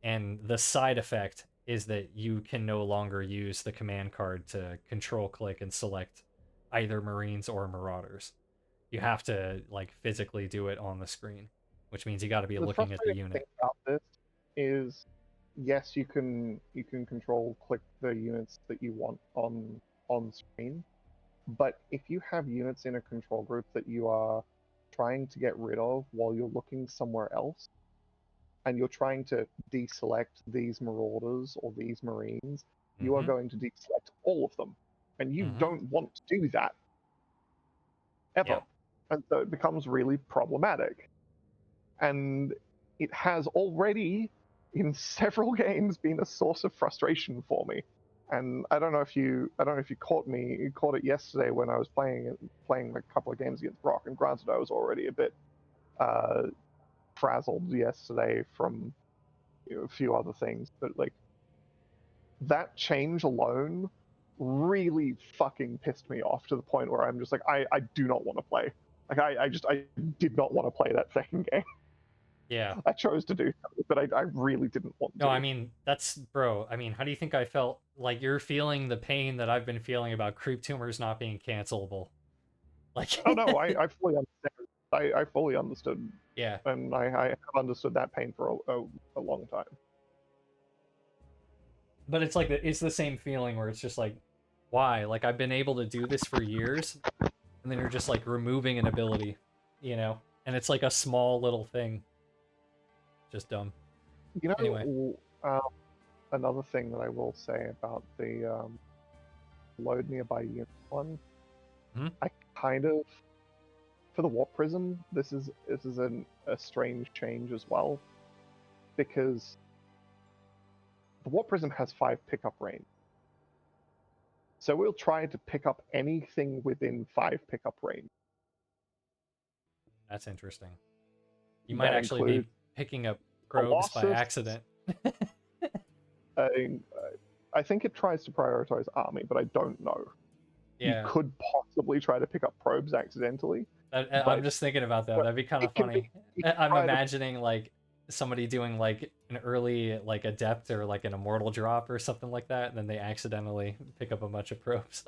and the side effect is that you can no longer use the command card to control click and select either Marines or Marauders. You have to like physically do it on the screen, which means you got to be looking at the unit. Thing about this is, yes, you can control click the units that you want on screen, but if you have units in a control group that you are trying to get rid of while you're looking somewhere else, and you're trying to deselect these marauders or these marines, you are Mhm. going to deselect all of them. And you Mhm. don't want to do that ever. Yeah. And so it becomes really problematic. And it has already, in several games, been a source of frustration for me. And I don't know if you caught it yesterday when I was playing a couple of games against Brock. And granted, I was already a bit frazzled yesterday from a few other things, but like that change alone really fucking pissed me off to the point where I'm just like, I do not want to play. Like I did not want to play that second game. Yeah. I chose to do so, but I really didn't want to. No, I mean, bro. I mean, how do you think I felt? Like, you're feeling the pain that I've been feeling about creep tumors not being cancelable. Like, Oh no, I fully understand. I fully understood, yeah. and I have understood that pain for a long time. But it's like it's the same feeling where it's just like, why? Like, I've been able to do this for years, and then you're just like removing an ability, you know? And it's like a small little thing. Just dumb. You know, Anyway. another thing that I will say about the load nearby unit one, I kind of, for the warp prism, this is a strange change as well, because the warp prism has 5 pickup range. So we'll try to pick up anything within 5 pickup range. That's interesting. You might That actually be includes picking up probes by Colossus. accident. I think it tries to prioritize army, but I don't know. Yeah. You could possibly try to pick up probes accidentally. I'm just thinking about that. That'd be kind of funny. I'm imagining like somebody doing like an early like adept or like an immortal drop or something like that, and then they accidentally pick up a bunch of probes.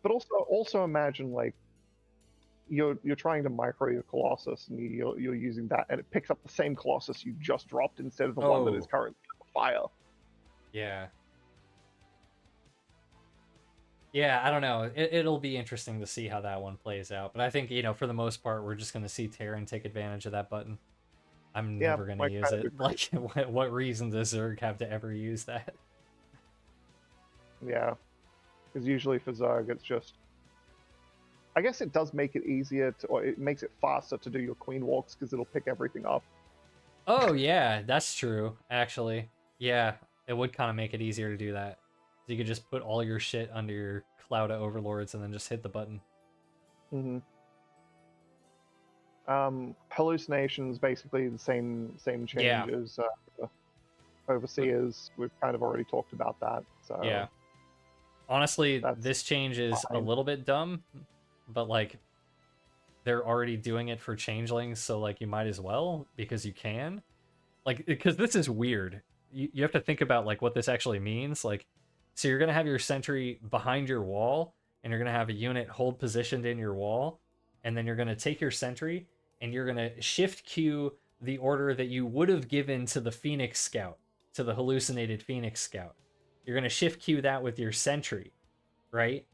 But also imagine like you're trying to micro your Colossus and you're using that, and it picks up the same Colossus you just dropped instead of the one that is currently on fire. Yeah. Yeah, I don't know. It'll be interesting to see how that one plays out. But I think, for the most part, we're just going to see Terran take advantage of that button. I'm never going to use it. Like, what reason does Zerg have to ever use that? Yeah. Because usually for Zerg, it's just... I guess it does make it easier, or it makes it faster to do your queen walks, because it'll pick everything up. Oh, yeah, that's true, actually. Yeah, it would kind of make it easier to do that. You could just put all your shit under your cloud of overlords and then just hit the button. Mm-hmm. Hallucinations, basically the same change as Overseers. We've kind of already talked about that. So yeah. Honestly, this change is a little bit dumb, but like they're already doing it for changelings, so like you might as well, because you can. Like, because this is weird. You have to think about like what this actually means. Like, so you're gonna have your sentry behind your wall, and you're gonna have a unit hold positioned in your wall, and then you're gonna take your sentry and you're gonna shift queue the order that you would have given to the Phoenix Scout, to the hallucinated Phoenix Scout. You're gonna shift queue that with your sentry, right?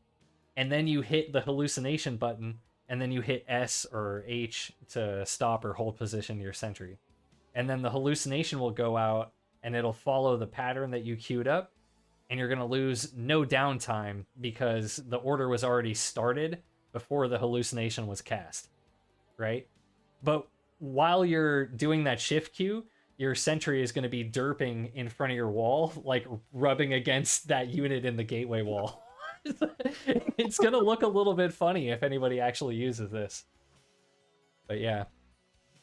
And then you hit the hallucination button, and then you hit S or H to stop or hold position your sentry. And then the hallucination will go out, and it'll follow the pattern that you queued up, and you're going to lose no downtime because the order was already started before the hallucination was cast, right? But while you're doing that shift queue, your sentry is going to be derping in front of your wall, like rubbing against that unit in the gateway wall. It's going to look a little bit funny if anybody actually uses this. But yeah,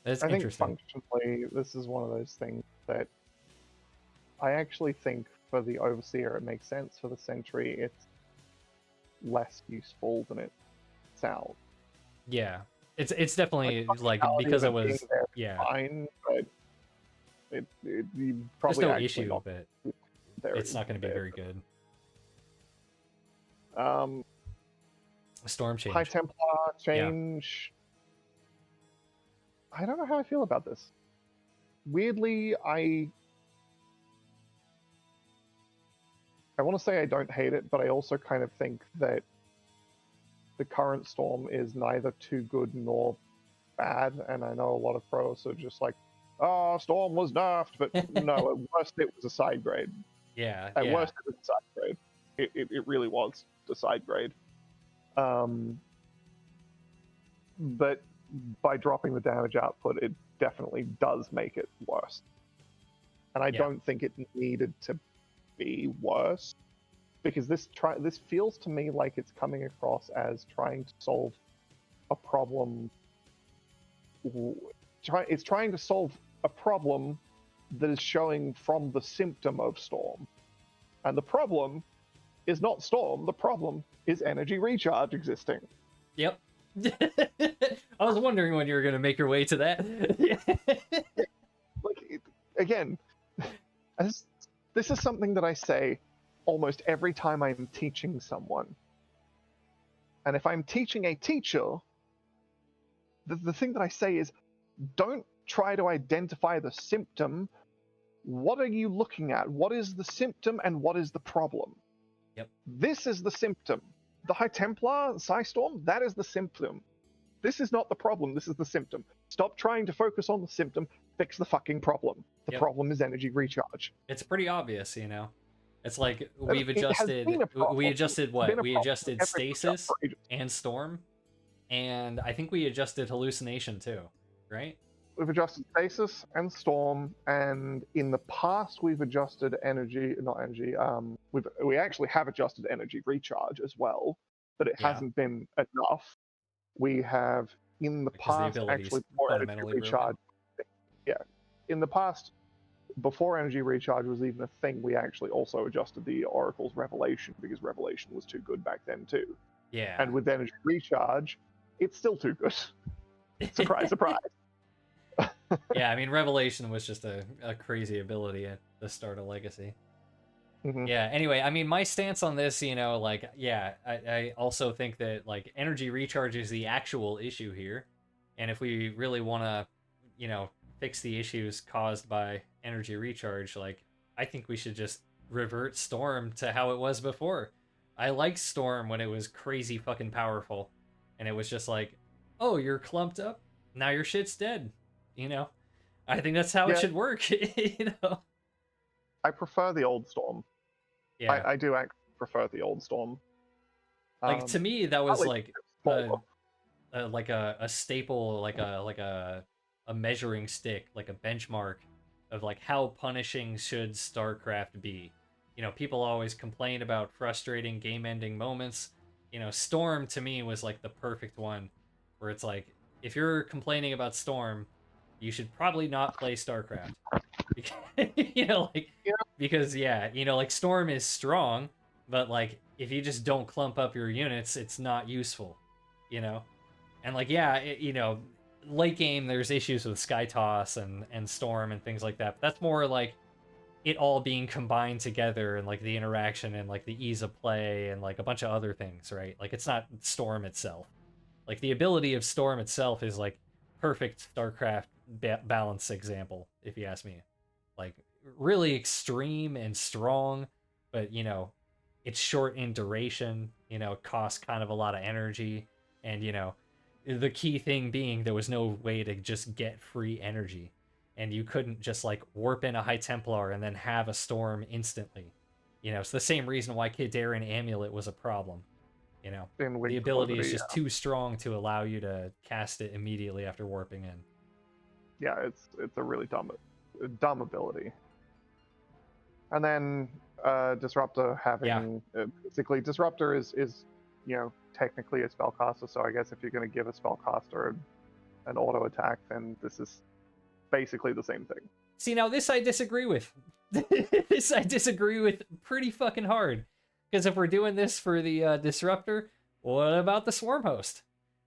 it's interesting. I think functionally, this is one of those things that I actually think for the Overseer it makes sense. For the Sentry, it's less useful than it sounds. Yeah, it's definitely like because it was fine, but you probably there's no issue with it. It's not going to be very good. Storm change. High Templar change. Yeah. I don't know how I feel about this. Weirdly, I want to say I don't hate it, but I also kind of think that the current Storm is neither too good nor bad, and I know a lot of pros are just like, oh, Storm was nerfed, but no, at worst it was a side grade. Yeah. At worst it was a side grade. It really was a side grade. But by dropping the damage output, it definitely does make it worse. And I don't think it needed to be worse, because this feels to me like it's coming across as trying to solve a problem. It's trying to solve a problem that is showing from the symptom of Storm. And the problem is not Storm, the problem is energy recharge existing. Yep. I was wondering when you were going to make your way to that. Again, this is something that I say almost every time I'm teaching someone. And if I'm teaching a teacher, the thing that I say is, don't try to identify the symptom. What are you looking at? What is the symptom and what is the problem? Yep. This is the symptom. The High Templar, Psystorm, that is the symptom. This is not the problem, this is the symptom. Stop trying to focus on the symptom, fix the fucking problem. The problem is energy recharge. It's pretty obvious, you know. It's like we adjusted what? We adjusted stasis and storm, and I think we adjusted hallucination too, right? We've adjusted stasis and storm, and in the past we've adjusted we actually have adjusted energy recharge as well, but it hasn't been enough. We have in the past actually before energy recharge. Yeah, in the past, before energy recharge was even a thing, we actually also adjusted the Oracle's Revelation, because Revelation was too good back then too. Yeah. And with energy recharge, it's still too good. Surprise, surprise. Yeah, I mean, Revelation was just a crazy ability at the start of Legacy. Mm-hmm. Yeah, anyway, I mean, my stance on this, you know, like, yeah, I also think that, like, energy recharge is the actual issue here. And if we really want to, you know, fix the issues caused by energy recharge, like, I think we should just revert Storm to how it was before. I liked Storm when it was crazy fucking powerful. And it was just like, oh, you're clumped up? Now your shit's dead. You know? I think that's how it should work, you know? I prefer the old Storm. Yeah. I do actually prefer the old Storm. Like, to me, that was like a staple, like a measuring stick, like a benchmark of like how punishing should StarCraft be. You know, people always complain about frustrating game-ending moments. You know, Storm to me was like the perfect one, where it's like, if you're complaining about Storm, you should probably not play StarCraft. You know, like, because you know, like, Storm is strong, but like, if you just don't clump up your units, it's not useful, you know? And like, you know, late game, there's issues with Sky Toss and Storm and things like that, but that's more like it all being combined together and like the interaction and like the ease of play and like a bunch of other things, right? Like, it's not Storm itself. Like, the ability of Storm itself is like perfect StarCraft balance example, if you ask me. Like, really extreme and strong, but, you know, it's short in duration, you know, it costs kind of a lot of energy, and, you know, the key thing being there was no way to just get free energy, and you couldn't just, like, warp in a High Templar and then have a Storm instantly. You know, it's the same reason why Kidarian Amulet was a problem. You know, the ability is just too strong to allow you to cast it immediately after warping in. Yeah, it's a really dumb ability. And then Disruptor having basically Disruptor is you know, technically a spellcaster, so I guess if you're going to give a spellcaster an auto attack, then this is basically the same thing. See, now this I disagree with. This I disagree with pretty fucking hard. Because if we're doing this for the Disruptor, what about the Swarm Host?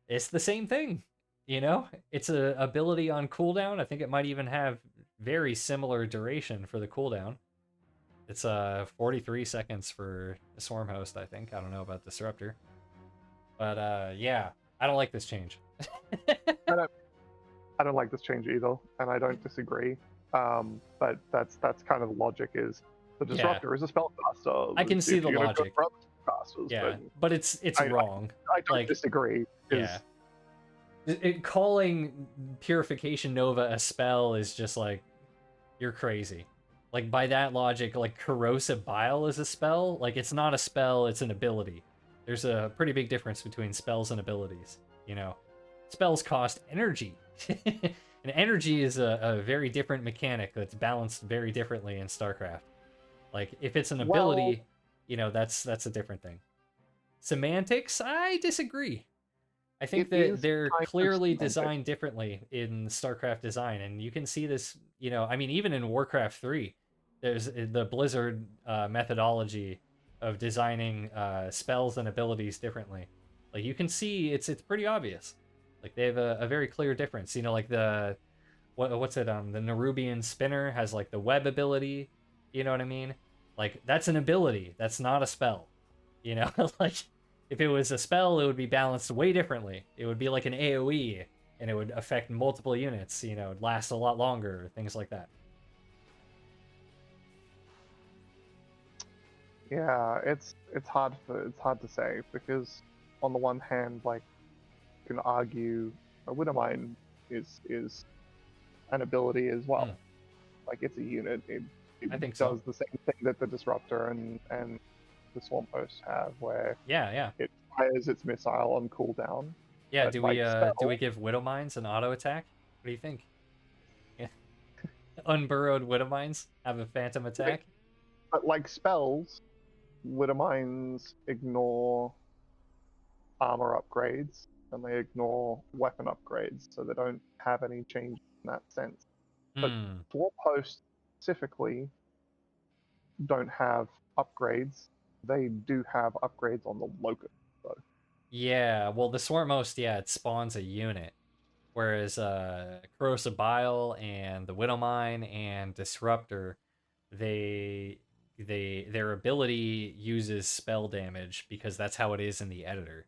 It's the same thing. You know, it's an ability on cooldown. I think it might even have very similar duration for the cooldown. It's 43 seconds for the Swarm Host, I think. I don't know about Disruptor. But yeah, I don't like this change. I don't like this change either, and I don't disagree. But that's kind of the logic is the Disruptor is a spellcaster. I can see the logic. Casters, yeah, but it's wrong. I don't disagree. Yeah. Calling Purification Nova a spell is just like, you're crazy. Like, by that logic, like, Corrosive Bile is a spell. Like, it's not a spell, it's an ability. There's a pretty big difference between spells and abilities, you know? Spells cost energy. And energy is a very different mechanic that's balanced very differently in StarCraft. Like, if it's an ability, Well, you know, that's a different thing. Semantics, I disagree. I think it that is they're kind of clearly semantic. designed differently in StarCraft design, and you can see this, you know, I mean, even in Warcraft 3, there's the Blizzard methodology of designing spells and abilities differently. Like, you can see it's pretty obvious. Like, they have a very clear difference. You know, like what's it, the Nerubian Spinner has, like, the web ability, you know what I mean? Like, that's an ability, that's not a spell. You know, like, if it was a spell, it would be balanced way differently. It would be like an AoE, and it would affect multiple units, you know, last a lot longer, things like that. Yeah, it's hard to say, because on the one hand, like, you can argue a Widowmine is an ability as well. Mm. Like, it's a unit. It I think does so. the same thing that the Disruptor and the Swarm Host have, where Yeah. it fires its missile on cooldown. Yeah, But do like we spell, give Widowmines an auto attack? What do you think? Yeah. Unburrowed Widowmines have a phantom attack? but like spells, Widowmines ignore armor upgrades and they ignore weapon upgrades, so they don't have any change in that sense. But Hmm. Swarm Hosts specifically don't have upgrades. They do have upgrades on the Locust, though. Yeah, well, the Swarm Host, yeah, it spawns a unit. Whereas Corrosive Bile and the Widowmine and Disruptor, their ability uses spell damage because that's how it is in the editor.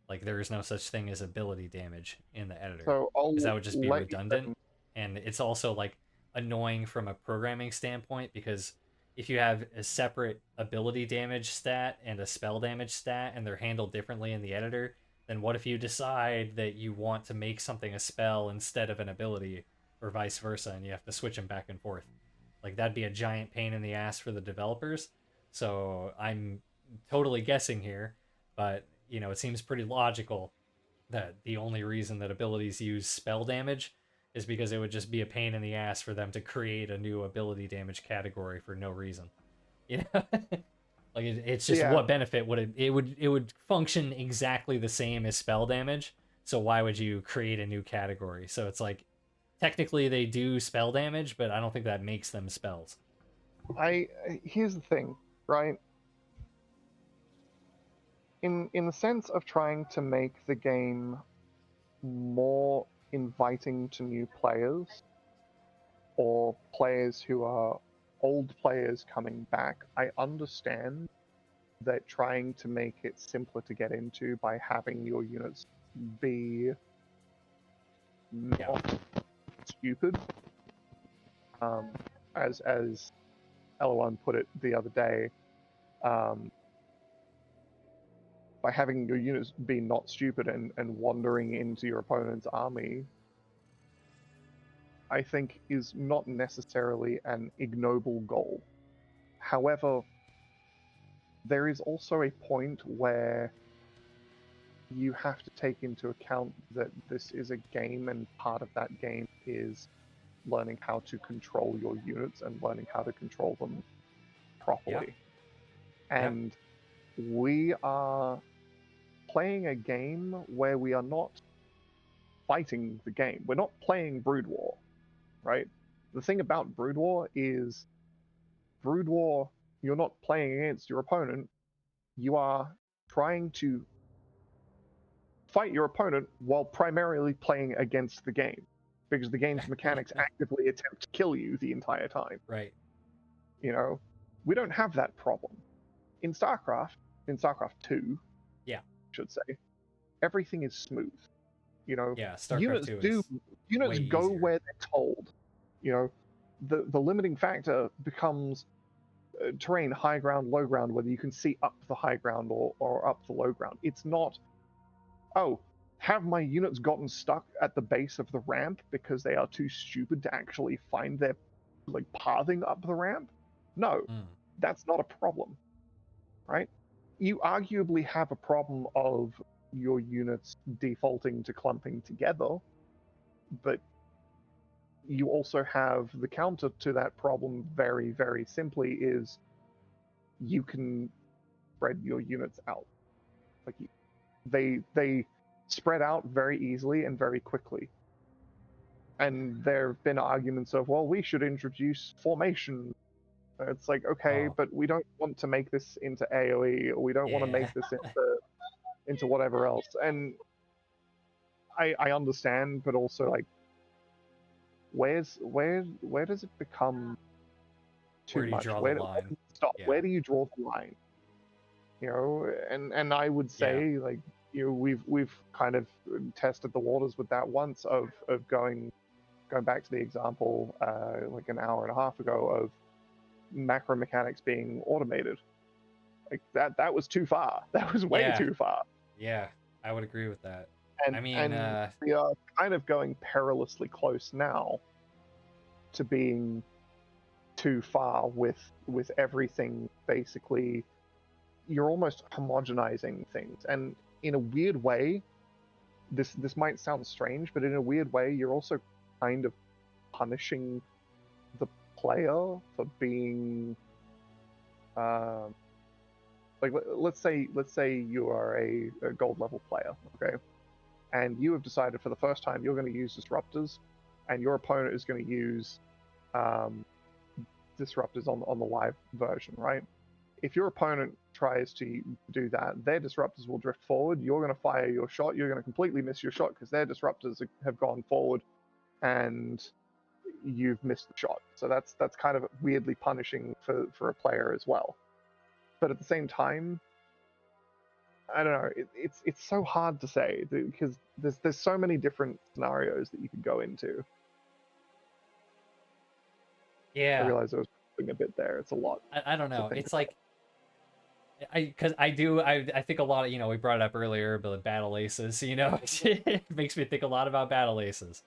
Like, there is no such thing as ability damage in the editor, So because I'll that would just be let you redundant. know. And it's also like annoying from a programming standpoint, because if you have a separate ability damage stat and a spell damage stat and they're handled differently in the editor, then what if you decide that you want to make something a spell instead of an ability, or vice versa, and you have to switch them back and forth? Like, that'd be a giant pain in the ass for the developers. So I'm totally guessing here, but you know, it seems pretty logical that the only reason that abilities use spell damage is because it would just be a pain in the ass for them to create a new ability damage category for no reason. You know, like, it's just, Yeah, what benefit would it would function exactly the same as spell damage. So why would you create a new category? So it's like, technically they do spell damage, but I don't think that makes them spells. here's the thing, right? In the sense of trying to make the game more inviting to new players, or players who are old players coming back, I understand that trying to make it simpler to get into by having your units be not stupid. As L1 put it the other day, by having your units be not stupid and wandering into your opponent's army, I think is not necessarily an ignoble goal. However, there is also a point where you have to take into account that this is a game, and part of that game is learning how to control your units and learning how to control them properly. Yeah. And we are playing a game where we are not fighting the game. We're not playing Brood War, right? The thing about Brood War is, Brood War, you're not playing against your opponent. You are trying to fight your opponent while primarily playing against the game, because the game's mechanics actively attempt to kill you the entire time. Right. You know, we don't have that problem in StarCraft 2. Yeah. I should say, everything is smooth. You know, Yeah, StarCraft 2 is units way go easier. where they're told. You know, the limiting factor becomes terrain, high ground, low ground, whether you can see up the high ground or up the low ground. It's not, oh, have my units gotten stuck at the base of the ramp because they are too stupid to actually find their like pathing up the ramp? No, that's not a problem, right? You arguably have a problem of your units defaulting to clumping together, but you also have the counter to that problem very, very simply is you can spread your units out. Like they spread out very easily and very quickly. And there have been arguments of, well, we should introduce formation. It's like, okay, but we don't want to make this into AoE, or we don't want to make this into whatever else. And I understand, but also like, where does it become too much? Where do you stop? Yeah. Where do you draw the line? You know, and I would say like, you know, we've kind of tested the waters with that once of going back to the example like an hour and a half ago of macro mechanics being automated. Like that was too far. That was way too far. Yeah, I would agree with that. And, I mean, we are kind of going perilously close now to being too far with everything. Basically, you're almost homogenizing things, and in a weird way, this might sound strange, but in a weird way, you're also kind of punishing the player for being like, let's say you are a gold level player, okay, and you have decided for the first time you're going to use disruptors, and your opponent is going to use disruptors on the live version, right? If your opponent tries to do that, their disruptors will drift forward. You're going to fire your shot. You're going to completely miss your shot because their disruptors have gone forward, and you've missed the shot. So that's kind of weirdly punishing for a player as well. But at the same time, I don't know. It's so hard to say because there's so many different scenarios that you could go into. Yeah, I realize I was putting a bit there. It's a lot. I don't know. It's like I think a lot of, you know, we brought it up earlier, but battle aces, you know, it makes me think a lot about battle aces,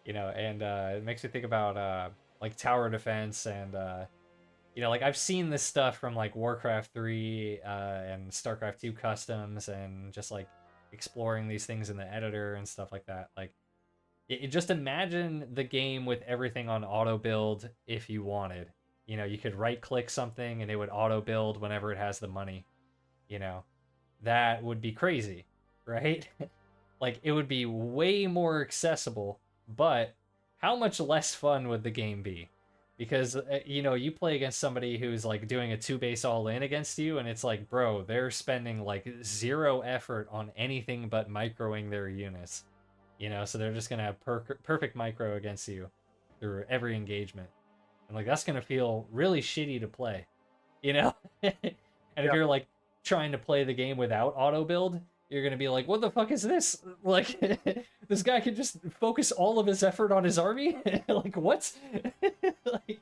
you know, and it makes me think about like tower defense and you know, like I've seen this stuff from like Warcraft 3 and Starcraft 2 customs and just like exploring these things in the editor and stuff like that. Like just imagine the game with everything on auto build if you wanted. You know, you could right click something and it would auto build whenever it has the money. You know, that would be crazy, right? Like it would be way more accessible, but how much less fun would the game be? Because, you know, you play against somebody who's like doing a 2-base all in against you, and it's like, bro, they're spending like 0 effort on anything but microing their units. You know, so they're just going to have perfect micro against you through every engagement. And like, that's going to feel really shitty to play, you know? And if you're like trying to play the game without auto build, you're going to be like, what the fuck is this? Like, this guy can just focus all of his effort on his army? Like, what? Like,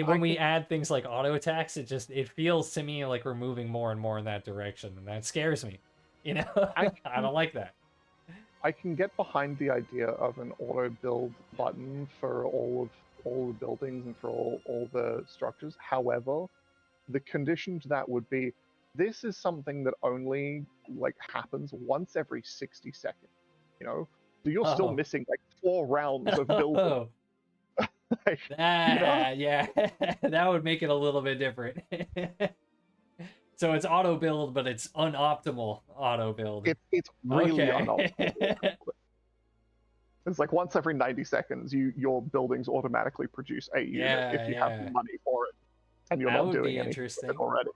when we add things like auto attacks, it feels to me like we're moving more and more in that direction. And that scares me, you know? I don't like that. I can get behind the idea of an auto build button for all the buildings and for all the structures. However, the condition to that would be, this is something that only like happens once every 60 seconds, you know? So you're still missing like 4 rounds of building. Like, you know? Yeah, that would make it a little bit different. So it's auto build, but it's unoptimal auto build. It's really unoptimal. It's like once every 90 seconds, your buildings automatically produce a unit if you have the money for it, and you're not doing anything with it already.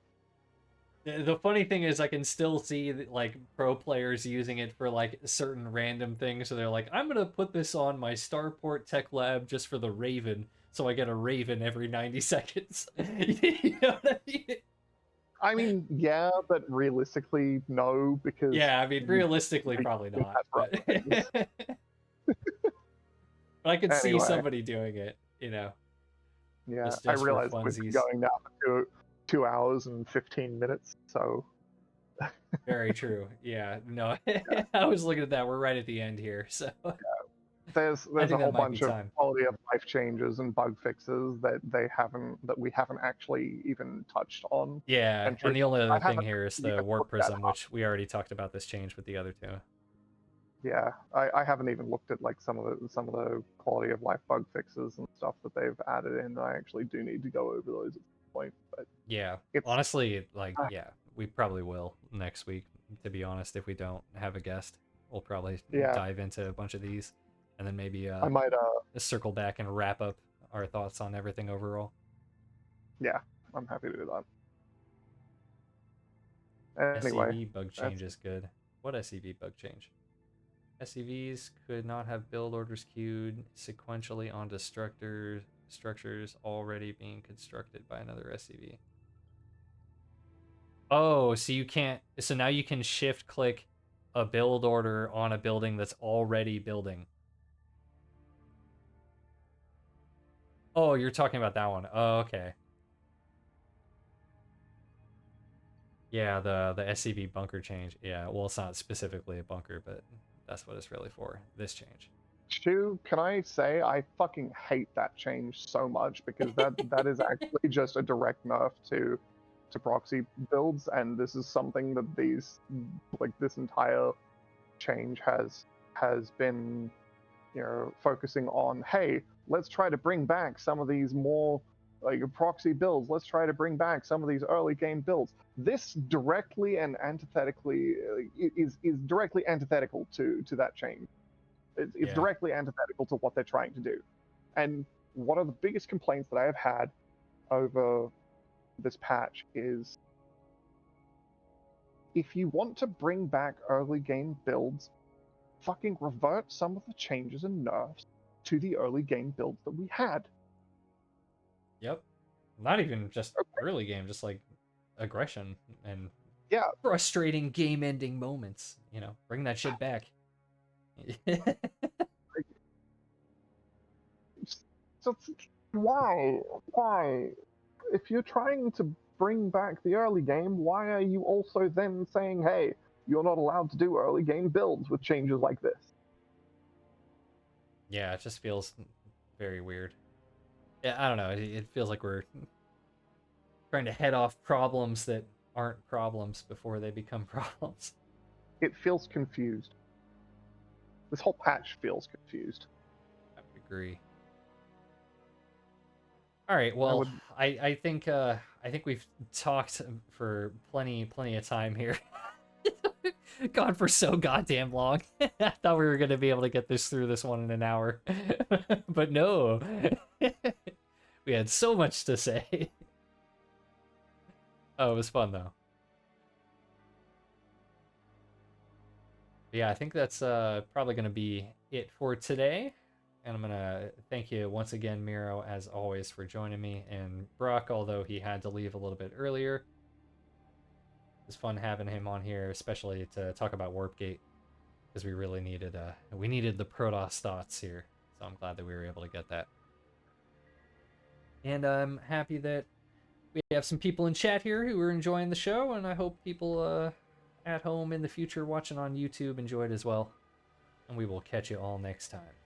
The funny thing is, I can still see like pro players using it for like certain random things. So they're like, I'm gonna put this on my Starport Tech Lab just for the Raven, so I get a Raven every 90 seconds. You know what I mean? I mean, yeah, but realistically, no, because... Yeah, I mean, realistically, probably not. But I could see somebody doing it, you know. Yeah, just I realize we're going now for 2 hours and 15 minutes, so... Very true. Yeah, no, I was looking at that. We're right at the end here, so There's I a think whole that might be bunch of time. quality of life changes and bug fixes that we haven't actually even touched on. Yeah, And and the truthfully, only other I thing haven't here is even the warp looked that prism, up. which we already talked about this change with the other two. Yeah, I haven't even looked at like some of the quality of life bug fixes and stuff that they've added in. I actually do need to go over those at some point, but Yeah, it's honestly, like, yeah, we probably will next week. To be honest, if we don't have a guest, we'll probably yeah, dive into a bunch of these, and then maybe I might circle back and wrap up our thoughts on everything overall. yeah, I'm happy to do that. Anyway, SCV bug change is good. What SCV bug change? SCVs could not have build orders queued sequentially onto structures already being constructed by another SCV. Oh, so you can't. So now you can shift click a build order on a building that's already building. Oh, you're talking about that one. Oh, okay. Yeah, the SCV bunker change. Yeah, well, it's not specifically a bunker, but that's what it's really for. This change. Shu, can I say I fucking hate that change so much because that is actually just a direct nerf to proxy builds, and this is something that this entire change has been, focusing on. Hey, let's try to bring back some of these more like proxy builds. Let's try to bring back some of these early game builds. This directly and antithetically is directly antithetical to that change. It's Yeah. directly antithetical to what they're trying to do. And one of the biggest complaints that I have had over this patch is if you want to bring back early game builds, fucking revert some of the changes and nerfs to the early game builds that we had. Yep. Not even just early game, just like aggression and Yeah, frustrating game-ending moments. Bring that shit back. so why? If you're trying to bring back the early game, why are you also then saying, hey, you're not allowed to do early game builds with changes like this? Yeah, it just feels very weird. Yeah, I don't know. It feels like we're trying to head off problems that aren't problems before they become problems. It feels confused. This whole patch feels confused. I would agree. All right, well, I think we've talked for plenty of time here. Gone for so goddamn long. I thought we were gonna be able to get through this one in an hour, but no. We had so much to say. Oh, it was fun though. Yeah, I think that's probably gonna be it for today. And I'm gonna thank you once again, Miro, as always, for joining me. And Brock, although he had to leave a little bit earlier, it was fun having him on here, especially to talk about Warpgate, because we really needed the Protoss thoughts here. So I'm glad that we were able to get that. And I'm happy that we have some people in chat here who are enjoying the show, and I hope people at home in the future watching on YouTube enjoy it as well. And we will catch you all next time.